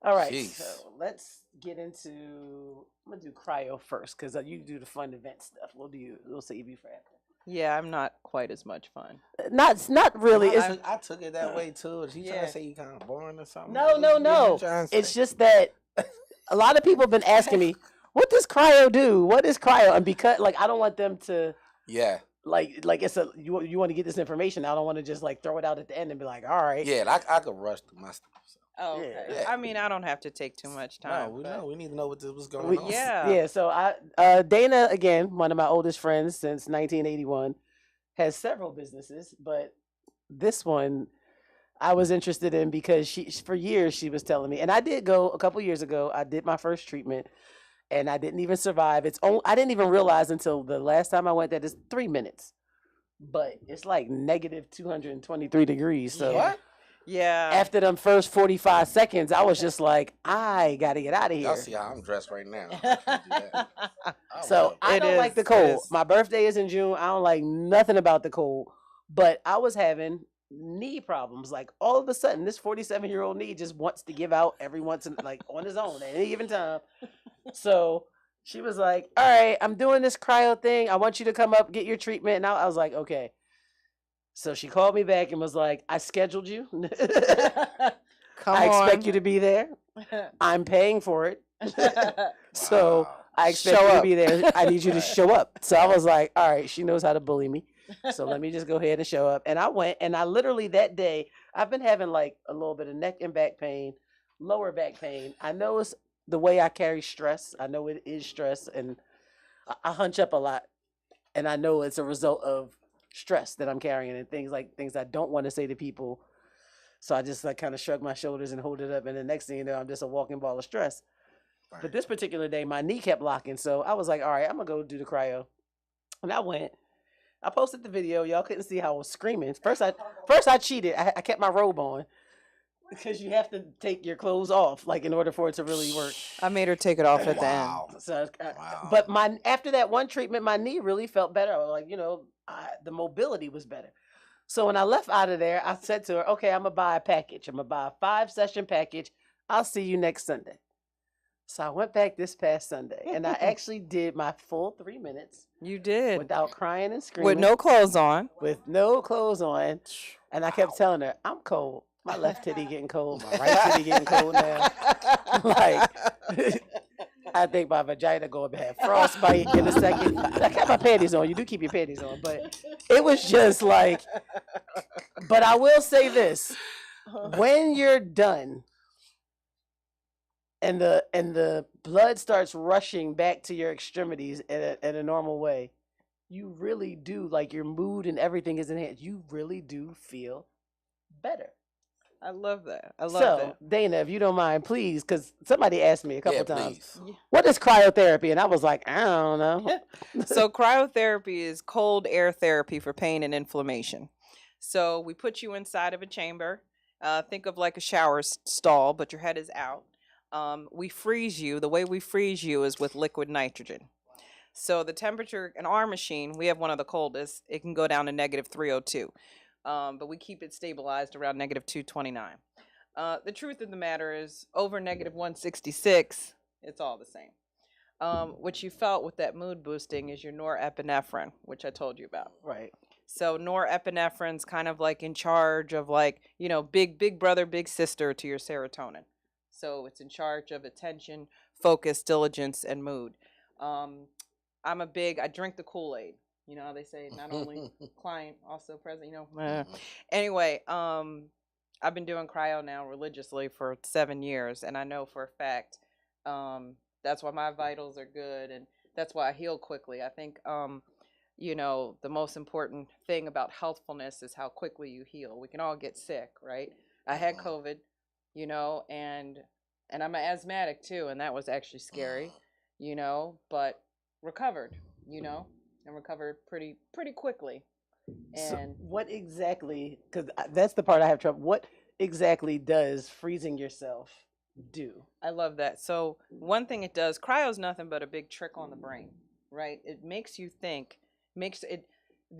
all right. Jeez. So let's get into. I'm gonna do cryo first because you do the fun event stuff. We'll save you for after. Yeah, I'm not quite as much fun. Not really. It's I took it that way too. Is he trying Yeah. to say you kind of boring or something? no. What you trying to It's say? just that a lot of people have been asking me, what does cryo do? What is cryo? And because, like, I don't want them to, Yeah. like it's a, you want to get this information. I don't want to just like throw it out at the end and be like, all right. Yeah, and I could rush through my stuff. So. Oh, Yeah. okay. Yeah. I mean, I don't have to take too much time. No, we but- know. We need to know what's going We- on. Yeah. Yeah. So Dana, again, one of my oldest friends since 1981, has several businesses, but this one, I was interested in because for years she was telling me, and I did go a couple years ago. I did my first treatment, and I didn't even survive. I didn't even realize until the last time I went that it's 3 minutes, but it's like negative 223 degrees. So What? Yeah. after them first 45 seconds, I was just like, I got to get out of Y'all here. see how I'm dressed right now. I can't do that. I So would. I It don't like is, the it cold. is. My birthday is in June. I don't like nothing about the cold. But I was having knee problems. Like all of a sudden, this 47-year-old knee just wants to give out every once in like on his own at any given time. So she was like, "All right, I'm doing this cryo thing. I want you to come up, get your treatment." And I was like, "Okay." So she called me back and was like, "I scheduled you. Come I expect on. you to be there. I'm paying for it." So Wow. I expect Show you to up. be there. I need you to show up. So I was like, all right, she knows how to bully me. So let me just go ahead and show up. And I went, and I literally that day, I've been having like a little bit of neck and back pain, lower back pain. I know it's the way I carry stress. I know it is stress, and I hunch up a lot. And I know it's a result of stress that I'm carrying and things I don't want to say to people. So I just like kind of shrug my shoulders and hold it up. And the next thing you know, I'm just a walking ball of stress. But this particular day, my knee kept locking. So I was like, all right, I'm going to go do the cryo. And I went. I posted the video. Y'all couldn't see how I was screaming. First, I cheated. I kept my robe on because you have to take your clothes off, like in order for it to really work. I made her take it off at the end. Wow. So, Wow. but after that one treatment, my knee really felt better. I was like, the mobility was better. So when I left out of there, I said to her, okay, I'm going to buy a package. I'm going to buy a 5-session package. I'll see you next Sunday. So I went back this past Sunday, and I actually did my full 3 minutes You did. without crying and screaming. With no clothes on. With no clothes on. And I kept telling her, I'm cold. My left titty getting cold. My right titty getting cold now. Like, I think my vagina going to have frostbite in a second. I kept my panties on. You do keep your panties on. But it was just like, but I will say this. When you're done, and the blood starts rushing back to your extremities in a normal way, you really do, like, your mood and everything is enhanced. You really do feel better. I love that. I love So, Dana, if you don't mind, please, because somebody asked me a couple Yeah, times, please. what is cryotherapy? And I was like, I don't know. that. So cryotherapy is cold air therapy for pain and inflammation. So we put you inside of a chamber. Think of like a shower stall, but your head is out. We freeze you. The way we freeze you is with liquid nitrogen. So the temperature in our machine, we have one of the coldest. It can go down to negative 302. But we keep it stabilized around negative 229. The truth of the matter is over negative 166, it's all the same. What you felt with that mood boosting is your norepinephrine, which I told you about. Right. So norepinephrine's kind of like in charge of, like, big brother, big sister to your serotonin. So it's in charge of attention, focus, diligence, and mood. I drink the Kool-Aid. You know how they say not only client, also present, Anyway, I've been doing cryo now religiously for 7 years, and I know for a fact that's why my vitals are good, and that's why I heal quickly. I think, the most important thing about healthfulness is how quickly you heal. We can all get sick, right? I had COVID, and I'm an asthmatic too, and that was actually scary, but recovered, and recovered pretty quickly. So And what exactly, because that's the part I have trouble, what exactly does freezing yourself do? I love that. So one thing it does, cryo is nothing but a big trick on the brain, right? It makes you think,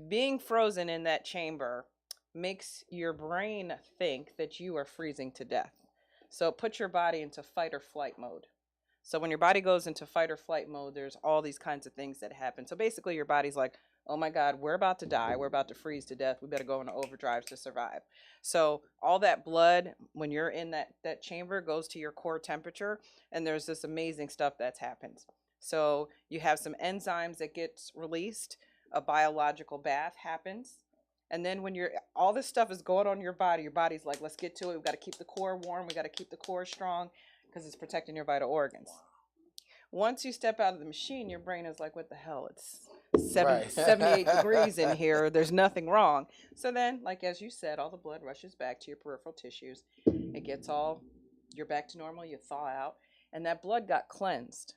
being frozen in that chamber makes your brain think that you are freezing to death. So it puts your body into fight or flight mode. So when your body goes into fight or flight mode, there's all these kinds of things that happen. So basically your body's like, oh my God, we're about to die. We're about to freeze to death. We better go into overdrive to survive. So all that blood, when you're in that chamber, goes to your core temperature, and there's this amazing stuff that happens. So you have some enzymes that gets released, a biological bath happens. And then when all this stuff is going on in your body's like, let's get to it. We've got to keep the core warm. We got to keep the core strong because it's protecting your vital organs. Once you step out of the machine, your brain is like, what the hell? Right. 78 degrees in here. There's nothing wrong. So then, like as you said, all the blood rushes back to your peripheral tissues. It gets all, you're back to normal, you thaw out, and that blood got cleansed.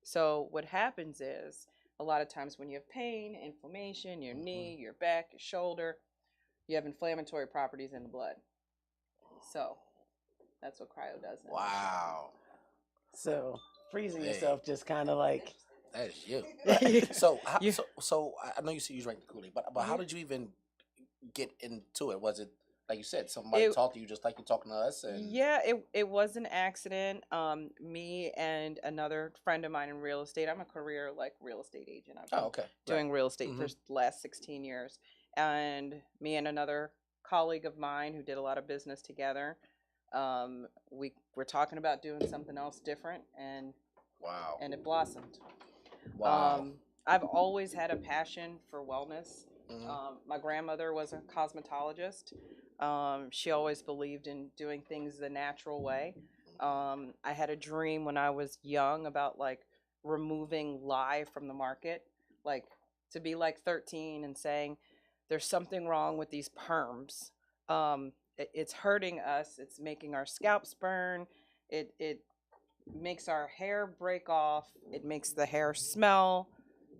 So what happens is a lot of times when you have pain, inflammation, your knee, your back, your shoulder, you have inflammatory properties in the blood. So that's what cryo does. in a nutshell. Wow. So freezing Hey. yourself just kind of like. That is you. Yeah. So, how, You- so I know you said you drank the Kool-Aid, but how did you even get into it? Was it like you said, somebody It- talked to you just like you're talking to us? And Yeah, it was an accident. Me and another friend of mine in real estate. I'm a career like real estate agent. I've been oh, okay. doing real estate for Mhm. the last 16 years. And me and another colleague of mine who did a lot of business together, we were talking about doing something else different, and Wow. it blossomed. Wow. I've always had a passion for wellness. Mhm. My grandmother was a cosmetologist. She always believed in doing things the natural way. I had a dream when I was young about like removing lye from the market, like to be like 13 and saying, there's something wrong with these perms. It's hurting us. It's making our scalps burn. It makes our hair break off. It makes the hair smell.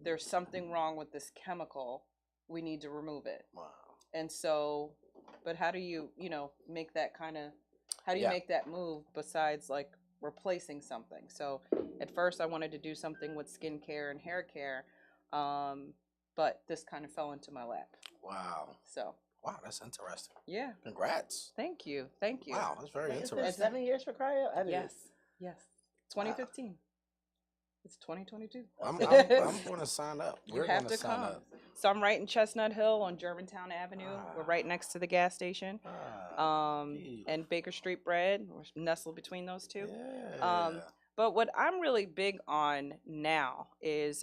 There's something wrong with this chemical. We need to remove it. Wow. And so, but how do you, make that kind of, how do you Yeah. make that move besides like replacing something? So at first I wanted to do something with skincare and hair care, but this kind of fell into my lap. Wow. So Wow, that's interesting. yeah, Congrats. thank you, thank you. Wow, that's very It's been interesting. 7 years for cryo. I didn't. Yes, yes. 2015. It's 2022. I'm Okay. going to sign up. You We're have going to sign come. up. So I'm right in Chestnut Hill on Germantown Avenue. We're right next to the gas station. Beautiful. And Baker Street Bread. We're nestled between those two. Yeah. But what I'm really big on now is,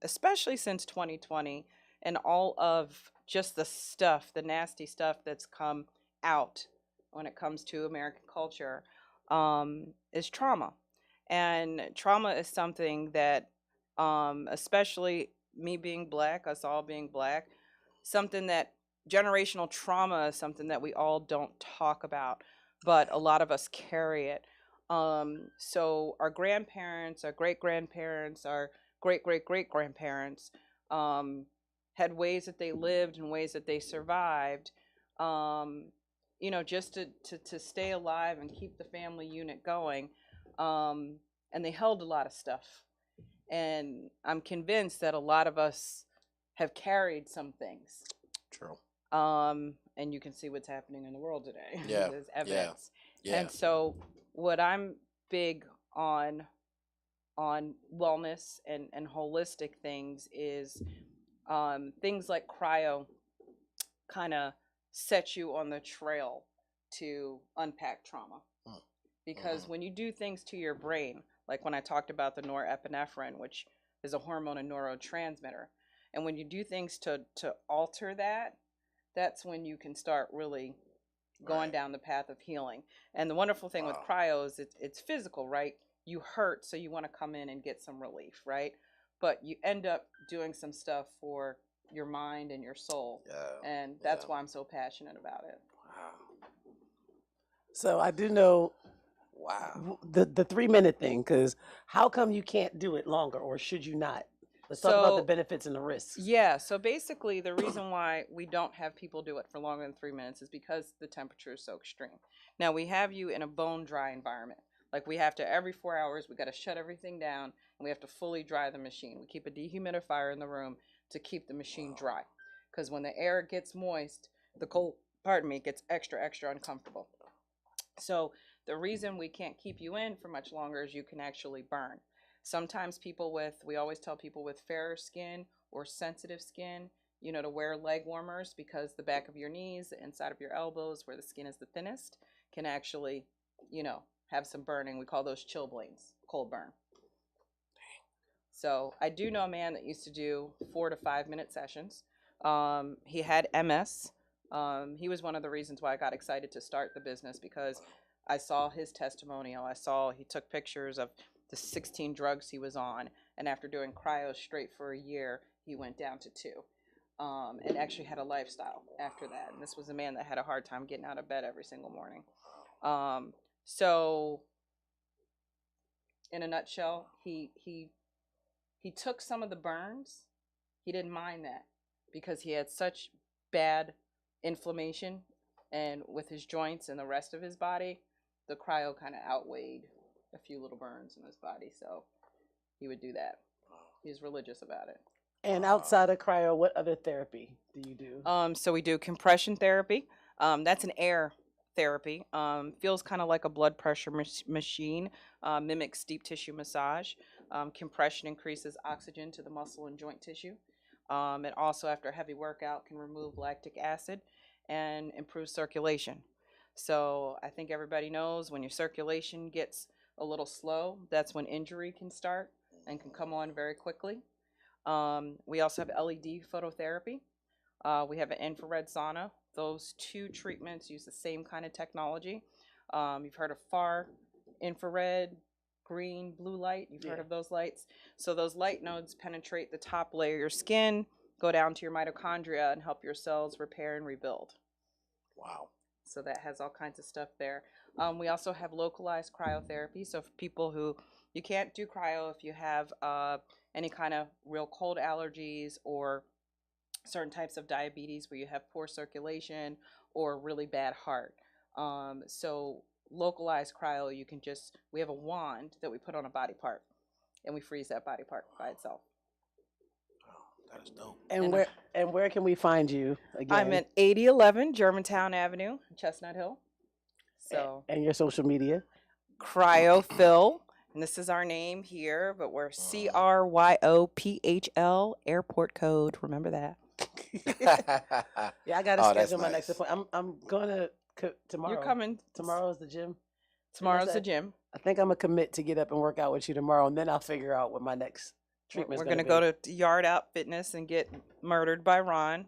especially since 2020 and all of just the stuff, the nasty stuff that's come out when it comes to American culture, is trauma. And trauma is something that, especially me being black, us all being black, something that generational trauma is something that we all don't talk about, but a lot of us carry it. So our grandparents, our great grandparents, our great great great grandparents had ways that they lived and ways that they survived, just to stay alive and keep the family unit going. And they held a lot of stuff. And I'm convinced that a lot of us have carried some things. True. And you can see what's happening in the world today. Yeah, There's yeah, evidence. Yeah. And so what I'm big on wellness and holistic things is things like cryo kind of set you on the trail to unpack trauma. Because when you do things to your brain, like when I talked about the norepinephrine, which is a hormone and neurotransmitter, and when you do things to alter that, that's when you can start really going Right. down the path of healing. And the wonderful thing with Wow. cryo is it's physical, right? You hurt, so you want to come in and get some relief, right? But you end up doing some stuff for your mind and your soul. Yeah. And that's Yeah. why I'm so passionate about it. Wow. So I do know Wow. the 3 minute thing, because how come you can't do it longer, or should you not? Let's talk about the So- benefits and the risks. Yeah, so basically the reason why we don't have people do it for longer than 3 minutes is because the temperature is so extreme. Now we have you in a bone dry environment. Like we have to, every 4 hours, we got to shut everything down and we have to fully dry the machine. We keep a dehumidifier in the room to keep the machine dry. Because when the air gets moist, the cold, gets extra, extra uncomfortable. So the reason we can't keep you in for much longer is you can actually burn. Sometimes people we always tell people with fairer skin or sensitive skin, to wear leg warmers, because the back of your knees, the inside of your elbows, where the skin is the thinnest, can actually, have some burning. We call those chilblains, cold burn. So I do know a man that used to do 4 to 5 minute sessions. He had MS. He was one of the reasons why I got excited to start the business, because I saw his testimonial. He took pictures of the 16 drugs he was on. And after doing cryo straight for a year, he went down to 2. And actually had a lifestyle after that. And this was a man that had a hard time getting out of bed every single morning. So in a nutshell, he took some of the burns. He didn't mind that because he had such bad inflammation and with his joints and the rest of his body, the cryo kind of outweighed a few little burns in his body. So he would do that. He's religious about it. And outside of cryo, what other therapy do you do? So we do compression therapy. That's an air therapy. Feels kind of like a blood pressure machine. Mimics deep tissue massage. Compression increases oxygen to the muscle and joint tissue. It also, after a heavy workout, can remove lactic acid and improve circulation. So I think everybody knows when your circulation gets a little slow, that's when injury can start and can come on very quickly. We also have LED phototherapy. We have an infrared sauna. Those 2 treatments use the same kind of technology. You've heard of far infrared, green, blue light. You've heard of those lights. So those light nodes penetrate the top layer of your skin, go down to your mitochondria, and help your cells repair and rebuild. Wow. So that has all kinds of stuff there. We also have localized cryotherapy. So for people who, you can't do cryo if you have any kind of real cold allergies or certain types of diabetes where you have poor circulation or really bad heart. So localized cryo, you can just, we have a wand that we put on a body part and we freeze that body part by itself. Oh, that is dope. And where can we find you again? I'm at 8011 Germantown Avenue, Chestnut Hill. So and your social media? CryoPhil, and this is our name here, but we're CRYOPHL, airport code. Remember that. Yeah, I gotta Oh, that's schedule my nice. next appointment. I'm gonna tomorrow. You're coming. Tomorrow's the gym. Tomorrow's Is the that- gym. I think I'm gonna commit to get up and work out with you tomorrow, and then I'll figure out what my next treatment. We're gonna go to Yard Out Fitness and get murdered by Ron.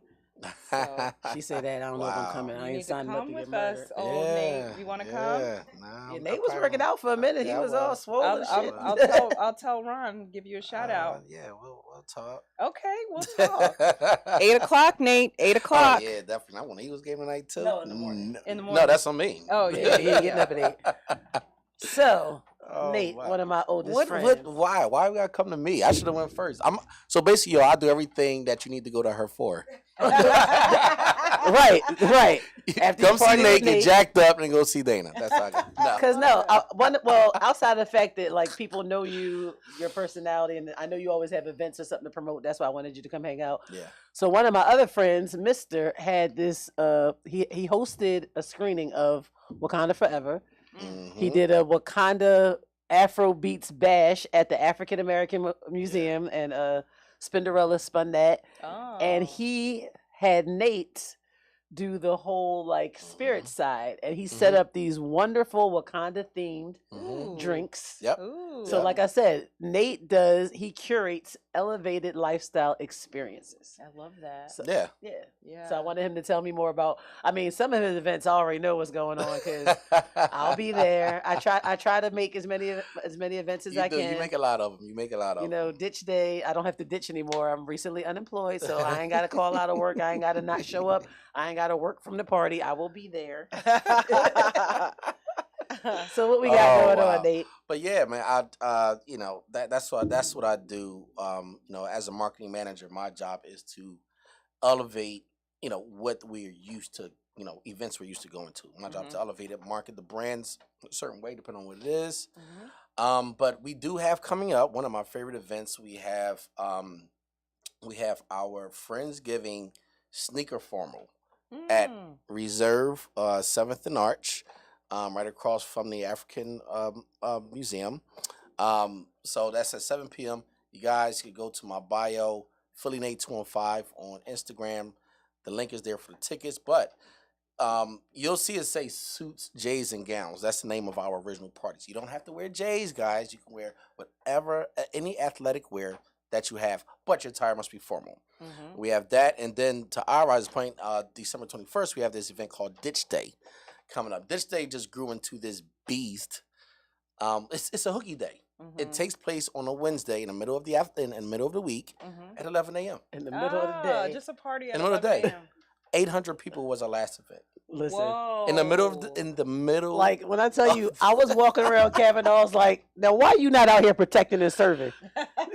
She said that. I don't know if I'm Wow. coming. You I need ain't to signing up come to get with us, murdered. old Nate. You want to come? Nah, Yeah, I'm Nate was probably working won't. out for a minute. Yeah, He was well, all swollen. I'll tell Ron. Give you a shout out. Yeah, we'll talk. Okay, we'll talk. 8 o'clock, Nate. 8 o'clock. Oh, yeah, definitely. I want Eagles game tonight too. No, in the morning. In the No, morning. that's on me. Oh, Yeah, he ain't getting up at 8. So, Oh, Nate, wow. one of my oldest What? friends. Why? Why we gotta come to me? I should have went first. So basically, I do everything that you need to go to her for. right. After Come you see party with Nate, get Nate. jacked up, and go see Dana. That's how I go. No. Because outside of the fact that like people know you, your personality, and I know you always have events or something to promote. That's why I wanted you to come hang out. Yeah. So one of my other friends, Mister, had this. He hosted a screening of Wakanda Forever. He Mhm. did a Wakanda Afro Beats bash at the African American Museum, and Spinderella spun that, Oh. and he had Nate do the whole like spirit side, and he set up these wonderful Wakanda themed Mhm. drinks. Yep. Ooh. So, Yeah. like I said, he curates elevated lifestyle experiences. I love that. So, Yeah. yeah. Yeah. So I wanted him to tell me more about. I mean, some of his events I already know what's going on because I'll be there. I try to make as many events as I You can. make a lot of them. You make a lot of You them. know, ditch day. I don't have to ditch anymore. I'm recently unemployed, so I ain't got to call out of work. I ain't got to not show up. I ain't got to work from the party. I will be there. So what we got Oh, going wow. on, Nate? But yeah, man, that's what I do. As a marketing manager, my job is to elevate, what we're used to, events we're used to going to. My job is to elevate it, market the brands a certain way, depending on what it is. But we do have coming up one of my favorite events. We have our Friendsgiving sneaker formal at Reserve 7th and Arch, right across from the African Museum. So that's at 7 p.m. You guys can go to my bio, PhillyNate215 on Instagram. The link is there for the tickets, but you'll see it say suits, J's, and gowns. That's the name of our original parties. You don't have to wear J's, guys. You can wear whatever, any athletic wear that you have, but your attire must be formal. We have that, and then to our rise point, December 21st, we have this event called Ditch Day coming up. Ditch Day just grew into this beast. It's a hooky day. It takes place on a Wednesday in the middle of the middle of the week at 11 a.m. In the middle of the day. Just a party at In the middle of the 11 day. a.m. 800 people was our last event. Listen. Whoa. In the middle. Like when I tell you, I was walking around Kavanaugh's like, now why are you not out here protecting and serving?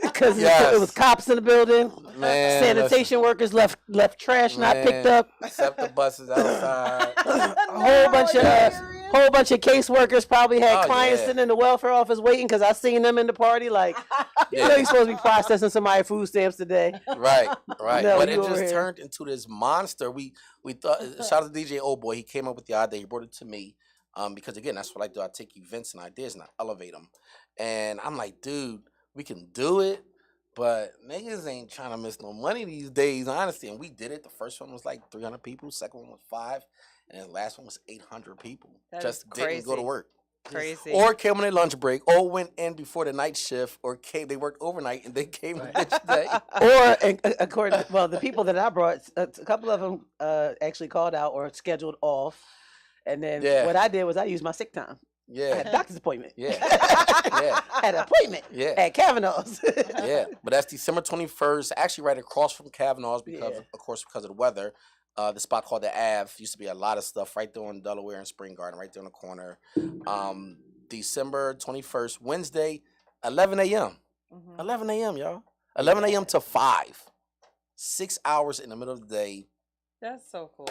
Because Yes. it was cops in the building, Man, sanitation workers left trash not picked up, Except the buses outside. whole bunch of caseworkers probably had Oh, clients yeah. sitting in the welfare office waiting because I seen them in the party. Like, you know, Yeah. you're supposed to be processing somebody's food stamps today. Right. No, But it you over just here. turned into this monster. We thought. Shout out to DJ Old Boy. He came up with the idea. He brought it to me. Because again, that's what I do. I take events and ideas and I elevate them. And I'm like, dude, we can do it, but niggas ain't trying to miss no money these days, honestly. And we did it. The first one was like 300 people. Second one was 5, and the last one was 800 people. That Just is didn't go to crazy. work. Crazy. Or came on their lunch break, or went in before the night shift, or they worked overnight and they came the next day. Or according, well, the people that I brought, a couple of them actually called out or scheduled off, and then Yeah. what I did was I used my sick time. I had a Yeah, doctor's appointment. yeah, yeah, Had an appointment yeah. at Kavanaugh's. Yeah, but that's December 21st, actually right across from Kavanaugh's because, Yeah. of course, because of the weather. The spot called the Ave used to be a lot of stuff right there in Delaware and Spring Garden, right there in the corner. December 21st, Wednesday, 11 a.m. 11 a.m., y'all. 11 a.m. to 5. 6 hours in the middle of the day. That's so cool.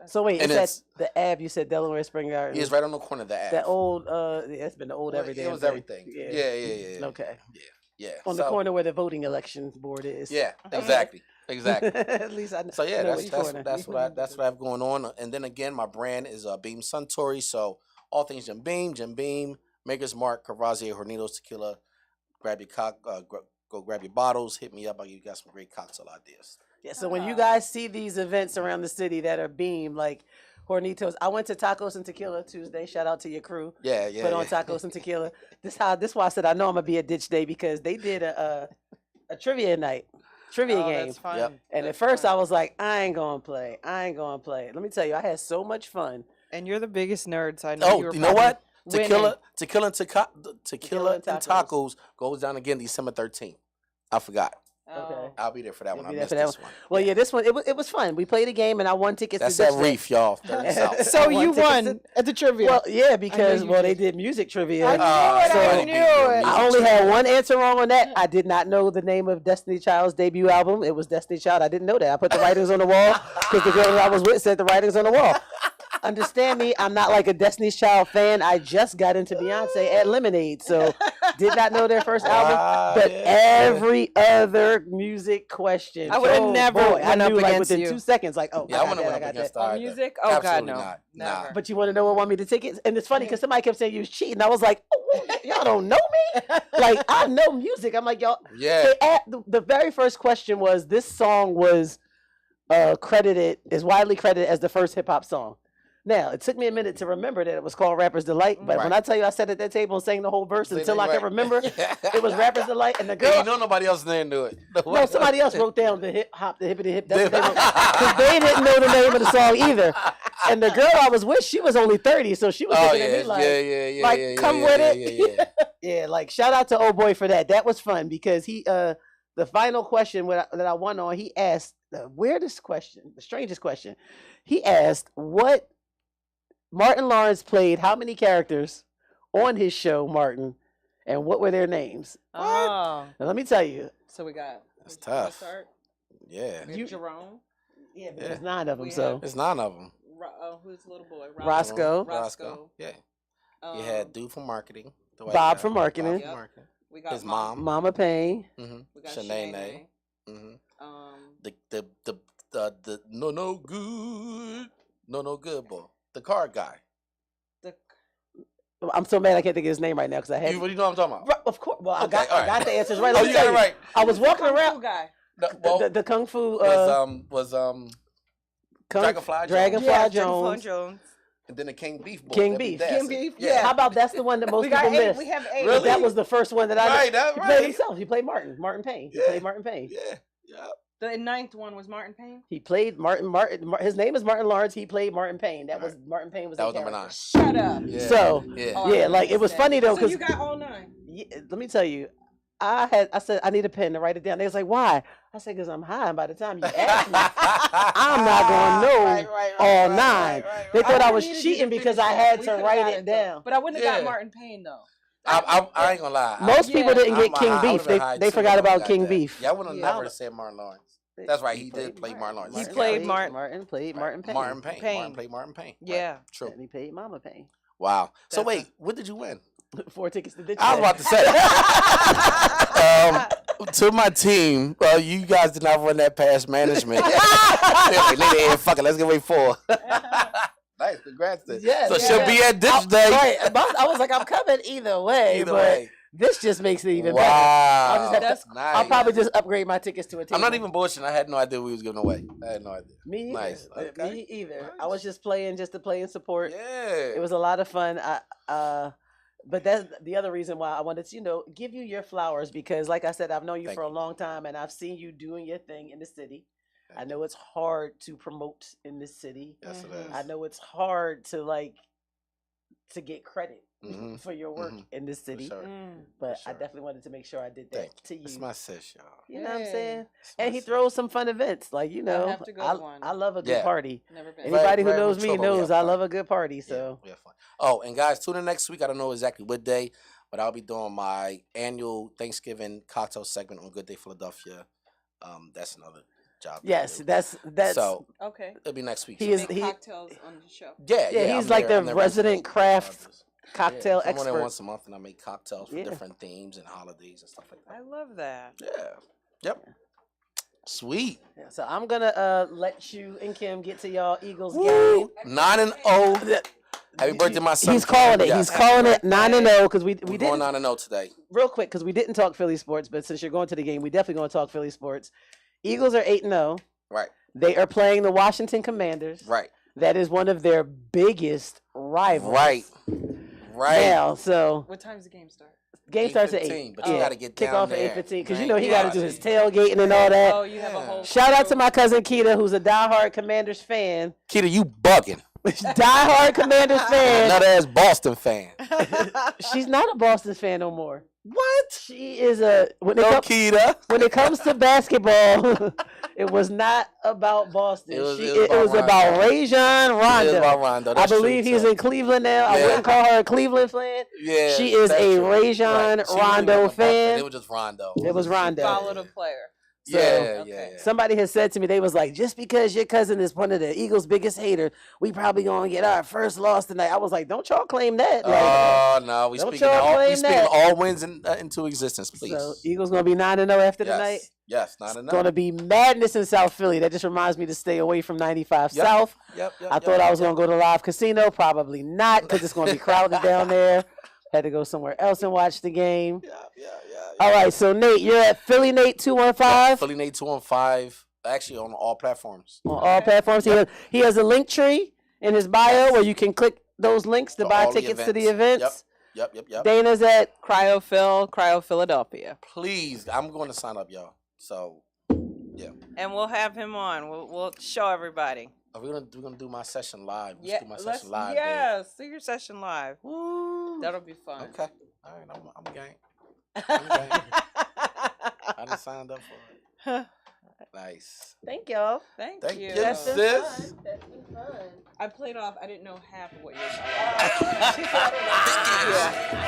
So wait, And it's at the Ave. You said Delaware Spring Garden. It's right on the corner of the Ave. That old. Yeah, it's been the old Well, everyday. It was thing. everything. Yeah. Okay. Yeah. On the So, corner where the voting election board is. Yeah, exactly. Exactly. At least I know. So yeah, know that's which that's corner. that's what I have going on. And then again, my brand is Beam Suntory. So all things Jim Beam, Maker's Mark, Cavazier, Hornitos Tequila. Grab your go grab your bottles. Hit me up. I'll give you guys some great cocktail ideas. Yeah, so when you guys see these events around the city that are Beam, like Hornitos, I went to Tacos and Tequila Tuesday. Shout out to your crew. Yeah. Put on Tacos and Tequila. This why I said I know I'm gonna be a ditch day because they did a trivia night, trivia game. That's fun. Yep. And at That's first fun. I was like, I ain't gonna play. Let me tell you, I had so much fun. And you're the biggest nerd, so I know Oh, you were you know probably what? winning. Tequila and and tacos goes down again December 13th. I forgot. Okay. I'll be there for that You'll one. I be there missed for that this one. Well, yeah, this one it was fun. We played a game and I won tickets That's to that Ditch Day. reef, y'all. 30 South. So Won you tickets won to- at the trivia. Well, yeah, because you they did. did music trivia. I knew it, so I knew it. I only had one answer wrong on that. I did not know the name of Destiny Child's debut album. It was Destiny Child. I didn't know that. I put the writings on the wall because the girl that I was with said the writings on the wall. Understand me, I'm not like a Destiny's Child fan. I just got into Beyonce at Lemonade, so did not know their first album. But every other music question, I would've never I went up knew like against within you. 2 seconds, like, oh, Yeah, I I got want to that, win I up got against that. her On either. music? Oh, God, Absolutely no. not. Never. Nah. But you want to know what won me the tickets? And it's funny because somebody kept saying you was cheating. I was like, oh, wait, y'all don't know me? Like, I know music. I'm like, y'all. Yeah. The very first question was this song was widely credited as the first hip hop song. Now, it took me a minute to remember that it was called Rapper's Delight, but when Right. I tell you I sat at that table and sang the whole verse Say until that I right. could remember, it was Rapper's Delight, and the And girl, you know nobody else there knew it. no, somebody else wrote down the hip hop, the hippity hip. That's what they wrote, because they didn't know the name of the song either. And the girl I was with, she was only 30, so she was Oh looking yeah, at me like, yeah. like, come with it. Yeah. yeah, like shout out to old boy for that. That was fun because he the final question that I won on, he asked the weirdest question, the strangest question. He asked what Martin Lawrence played how many characters on his show, Martin, and what were their names? Oh. Now let me tell you. So we got. That's you wanna tough. Start? Yeah. We have Jerome. Yeah, but Yeah. there's 9 of them, We so have- There's 9 of them. Who's the little boy? Roscoe. Roscoe. Yeah. Um, You had dude from marketing. the white Bob guy, from marketing. Bob Yep. from marketing. We got His mom. Mama Payne. Mm-hmm. We got Shanae. Shanae. Mm-hmm. Um, The no good boy. The car guy. the I'm so mad I can't think of his name right now because I had. You know what I'm talking about? Right, of course. Well, I Okay, got all right. I got the answers right. Oh, Let me you got tell it right. I was walking Kung Fu around guy. the Kung Fu Was Dragonfly Jones. Dragonfly Yeah, Jones. Jones. and then the King Beef boy. King that be Beef. Dassett. King Beef, Yeah. How about that's the one that most We got people 8. miss? We have 8. Really? That was the first one that I Right, that He played right. himself. He played Martin Payne. He Yeah. played Martin Payne. Yeah. Yeah. The ninth one was Martin Payne. He played his name is Martin Lawrence. He played Martin Payne. That was Martin Payne was That the was number character. 9. Shut up. Yeah. So Yeah. Oh, yeah, like it was funny though So because you got all 9. let me tell you, I said I need a pen to write it down. They was like, why? I said because I'm high. And by the time you ask me, I'm not gonna know all 9. They thought I was cheating because I had to write it down. But I wouldn't have Yeah. got Martin Payne though. I ain't gonna lie. Most people Yeah. didn't get King Beef. They forgot about King Beef. Yeah, I would have Yeah. never said Martin Lawrence. That's right. He did play Martin Lawrence. He played Martin. Martin played Martin Payne. Martin Payne. Payne. Martin played Martin Payne. Right. Yeah. True. And he paid Mama Payne. Wow. So That's wait, what did you win? 4 tickets to Ditch. I was about to say. To my team, well, you guys did not run that past management. Nigga, fuck it, let's give away 4. Nice, congrats. Then. Yes, So she'll yeah. be at Ditch Day. Right. I was like, I'm coming either way. Either but way. this just makes it even Wow. better. I'll just have to- That's nice. I'll probably just upgrade my tickets to a table. I'm not even bullshitting. I had no idea we was giving away. I had no idea. Me either. Nice. Okay. Me either. Nice. I was just playing just to play and support. Yeah. It was a lot of fun. But that's the other reason why I wanted to, give you your flowers because, like I said, I've known you Thank for a you. long time and I've seen you doing your thing in the city. I know it's hard to promote in this city. Yes, it Mhm. is. I know it's hard to get credit Mhm. for your work Mhm. in this For city. sure. But For I sure. definitely wanted to make sure I did that Thank to you. you. It's my sis, y'all. You know what I'm Yeah. saying? It's my And he sis. throws some fun events, like have to go to one. I love a good Yeah. party. Never been. Very- Anybody who very knows me mature, but we knows have I fun. love a good party. So Yeah, we have fun. Oh, and guys, tune in next week. I don't know exactly what day, but I'll be doing my annual Thanksgiving cocktail segment on Good Day Philadelphia. That's another job. that I yes, do. that's So Okay. it'll be next week. He so- is- Make he- cocktails on the show. Yeah, yeah, he's I'm like there- the I'm there resident once- craft once- cocktail yeah, I'm on there expert. once a month, and I make cocktails for Yeah. different themes and holidays and stuff like I that. love that. Yeah. Yep. Sweet. Yeah, so I'm gonna let you and Kim get to y'all Eagles Woo! game. 9-0. Happy birthday, my son. He's calling it. Yes. He's calling it 9-0 because we We're going didn't 9-0 today. real quick because we didn't talk Philly sports, but since you're going to the game, we definitely going to talk Philly sports. Eagles are 8-0. Right. They are playing the Washington Commanders. Right. That is one of their biggest rivals. Right. Right. Now, so What time's the game start? game starts at 8:15, 8. but you gotta get kick down off at there. 8:15 because you Right. know he got to Yeah. do his tailgating and all that. Oh, you have a Yeah. whole. Shout out to crew. my cousin Keita, who's a diehard Commanders fan. Keita, you bugging. Diehard Commanders fan. Nut ass Boston fan. She's not a Boston fan no more. What? She is a when it, No, comes, Keita. when it comes to basketball, it was not about Boston. It was It about was about Rondo. Rajon It is Rondo. about Rondo. I That's true, believe he's too. in Cleveland now. I Yeah. wouldn't call her a Cleveland fan. Yeah, She is that's a true. Rajon Right. She really Rondo wasn't a Boston. fan. It was just Rondo. It was Rondo. Follow the player. So- Yeah, Okay. yeah, yeah. Somebody has said to me, they was like, just because your cousin is one of the Eagles' biggest haters, we probably gonna get our first loss tonight. I was like, don't y'all claim that. Like, Oh no, we Don't speaking y'all all, we claim speaking that. all wins into existence, please. so Eagles gonna be 9-0 after tonight. Yes, not It's enough. gonna be madness in South Philly. That just reminds me to stay away from 95 Yep. South. Yep, I thought I was gonna go to Live Casino, probably not, because it's gonna be crowded down there. Had to go somewhere else and watch the game. Yeah. All right, so Nate, you're at Philly Nate 215 Philly Nate 215. Actually, on all platforms. on all platforms. He has a link tree in his bio where you can click those links to To buy all the tickets to the events. Yep. Dana's at Cryo Philadelphia. Please, I'm going to sign up, y'all. So, And we'll have him on. We'll show everybody. we're gonna do my session live. Let's Yeah, do my let's, session live. yes, do your session live. Woo. That'll be fun. Okay. All right. I'm game. I done signed up for it. Nice. Thank y'all. Thank Thank you. you, That's been sis. fun. That's been fun. I played off. I didn't know half of what you were talking about. She said I didn't know. Yeah.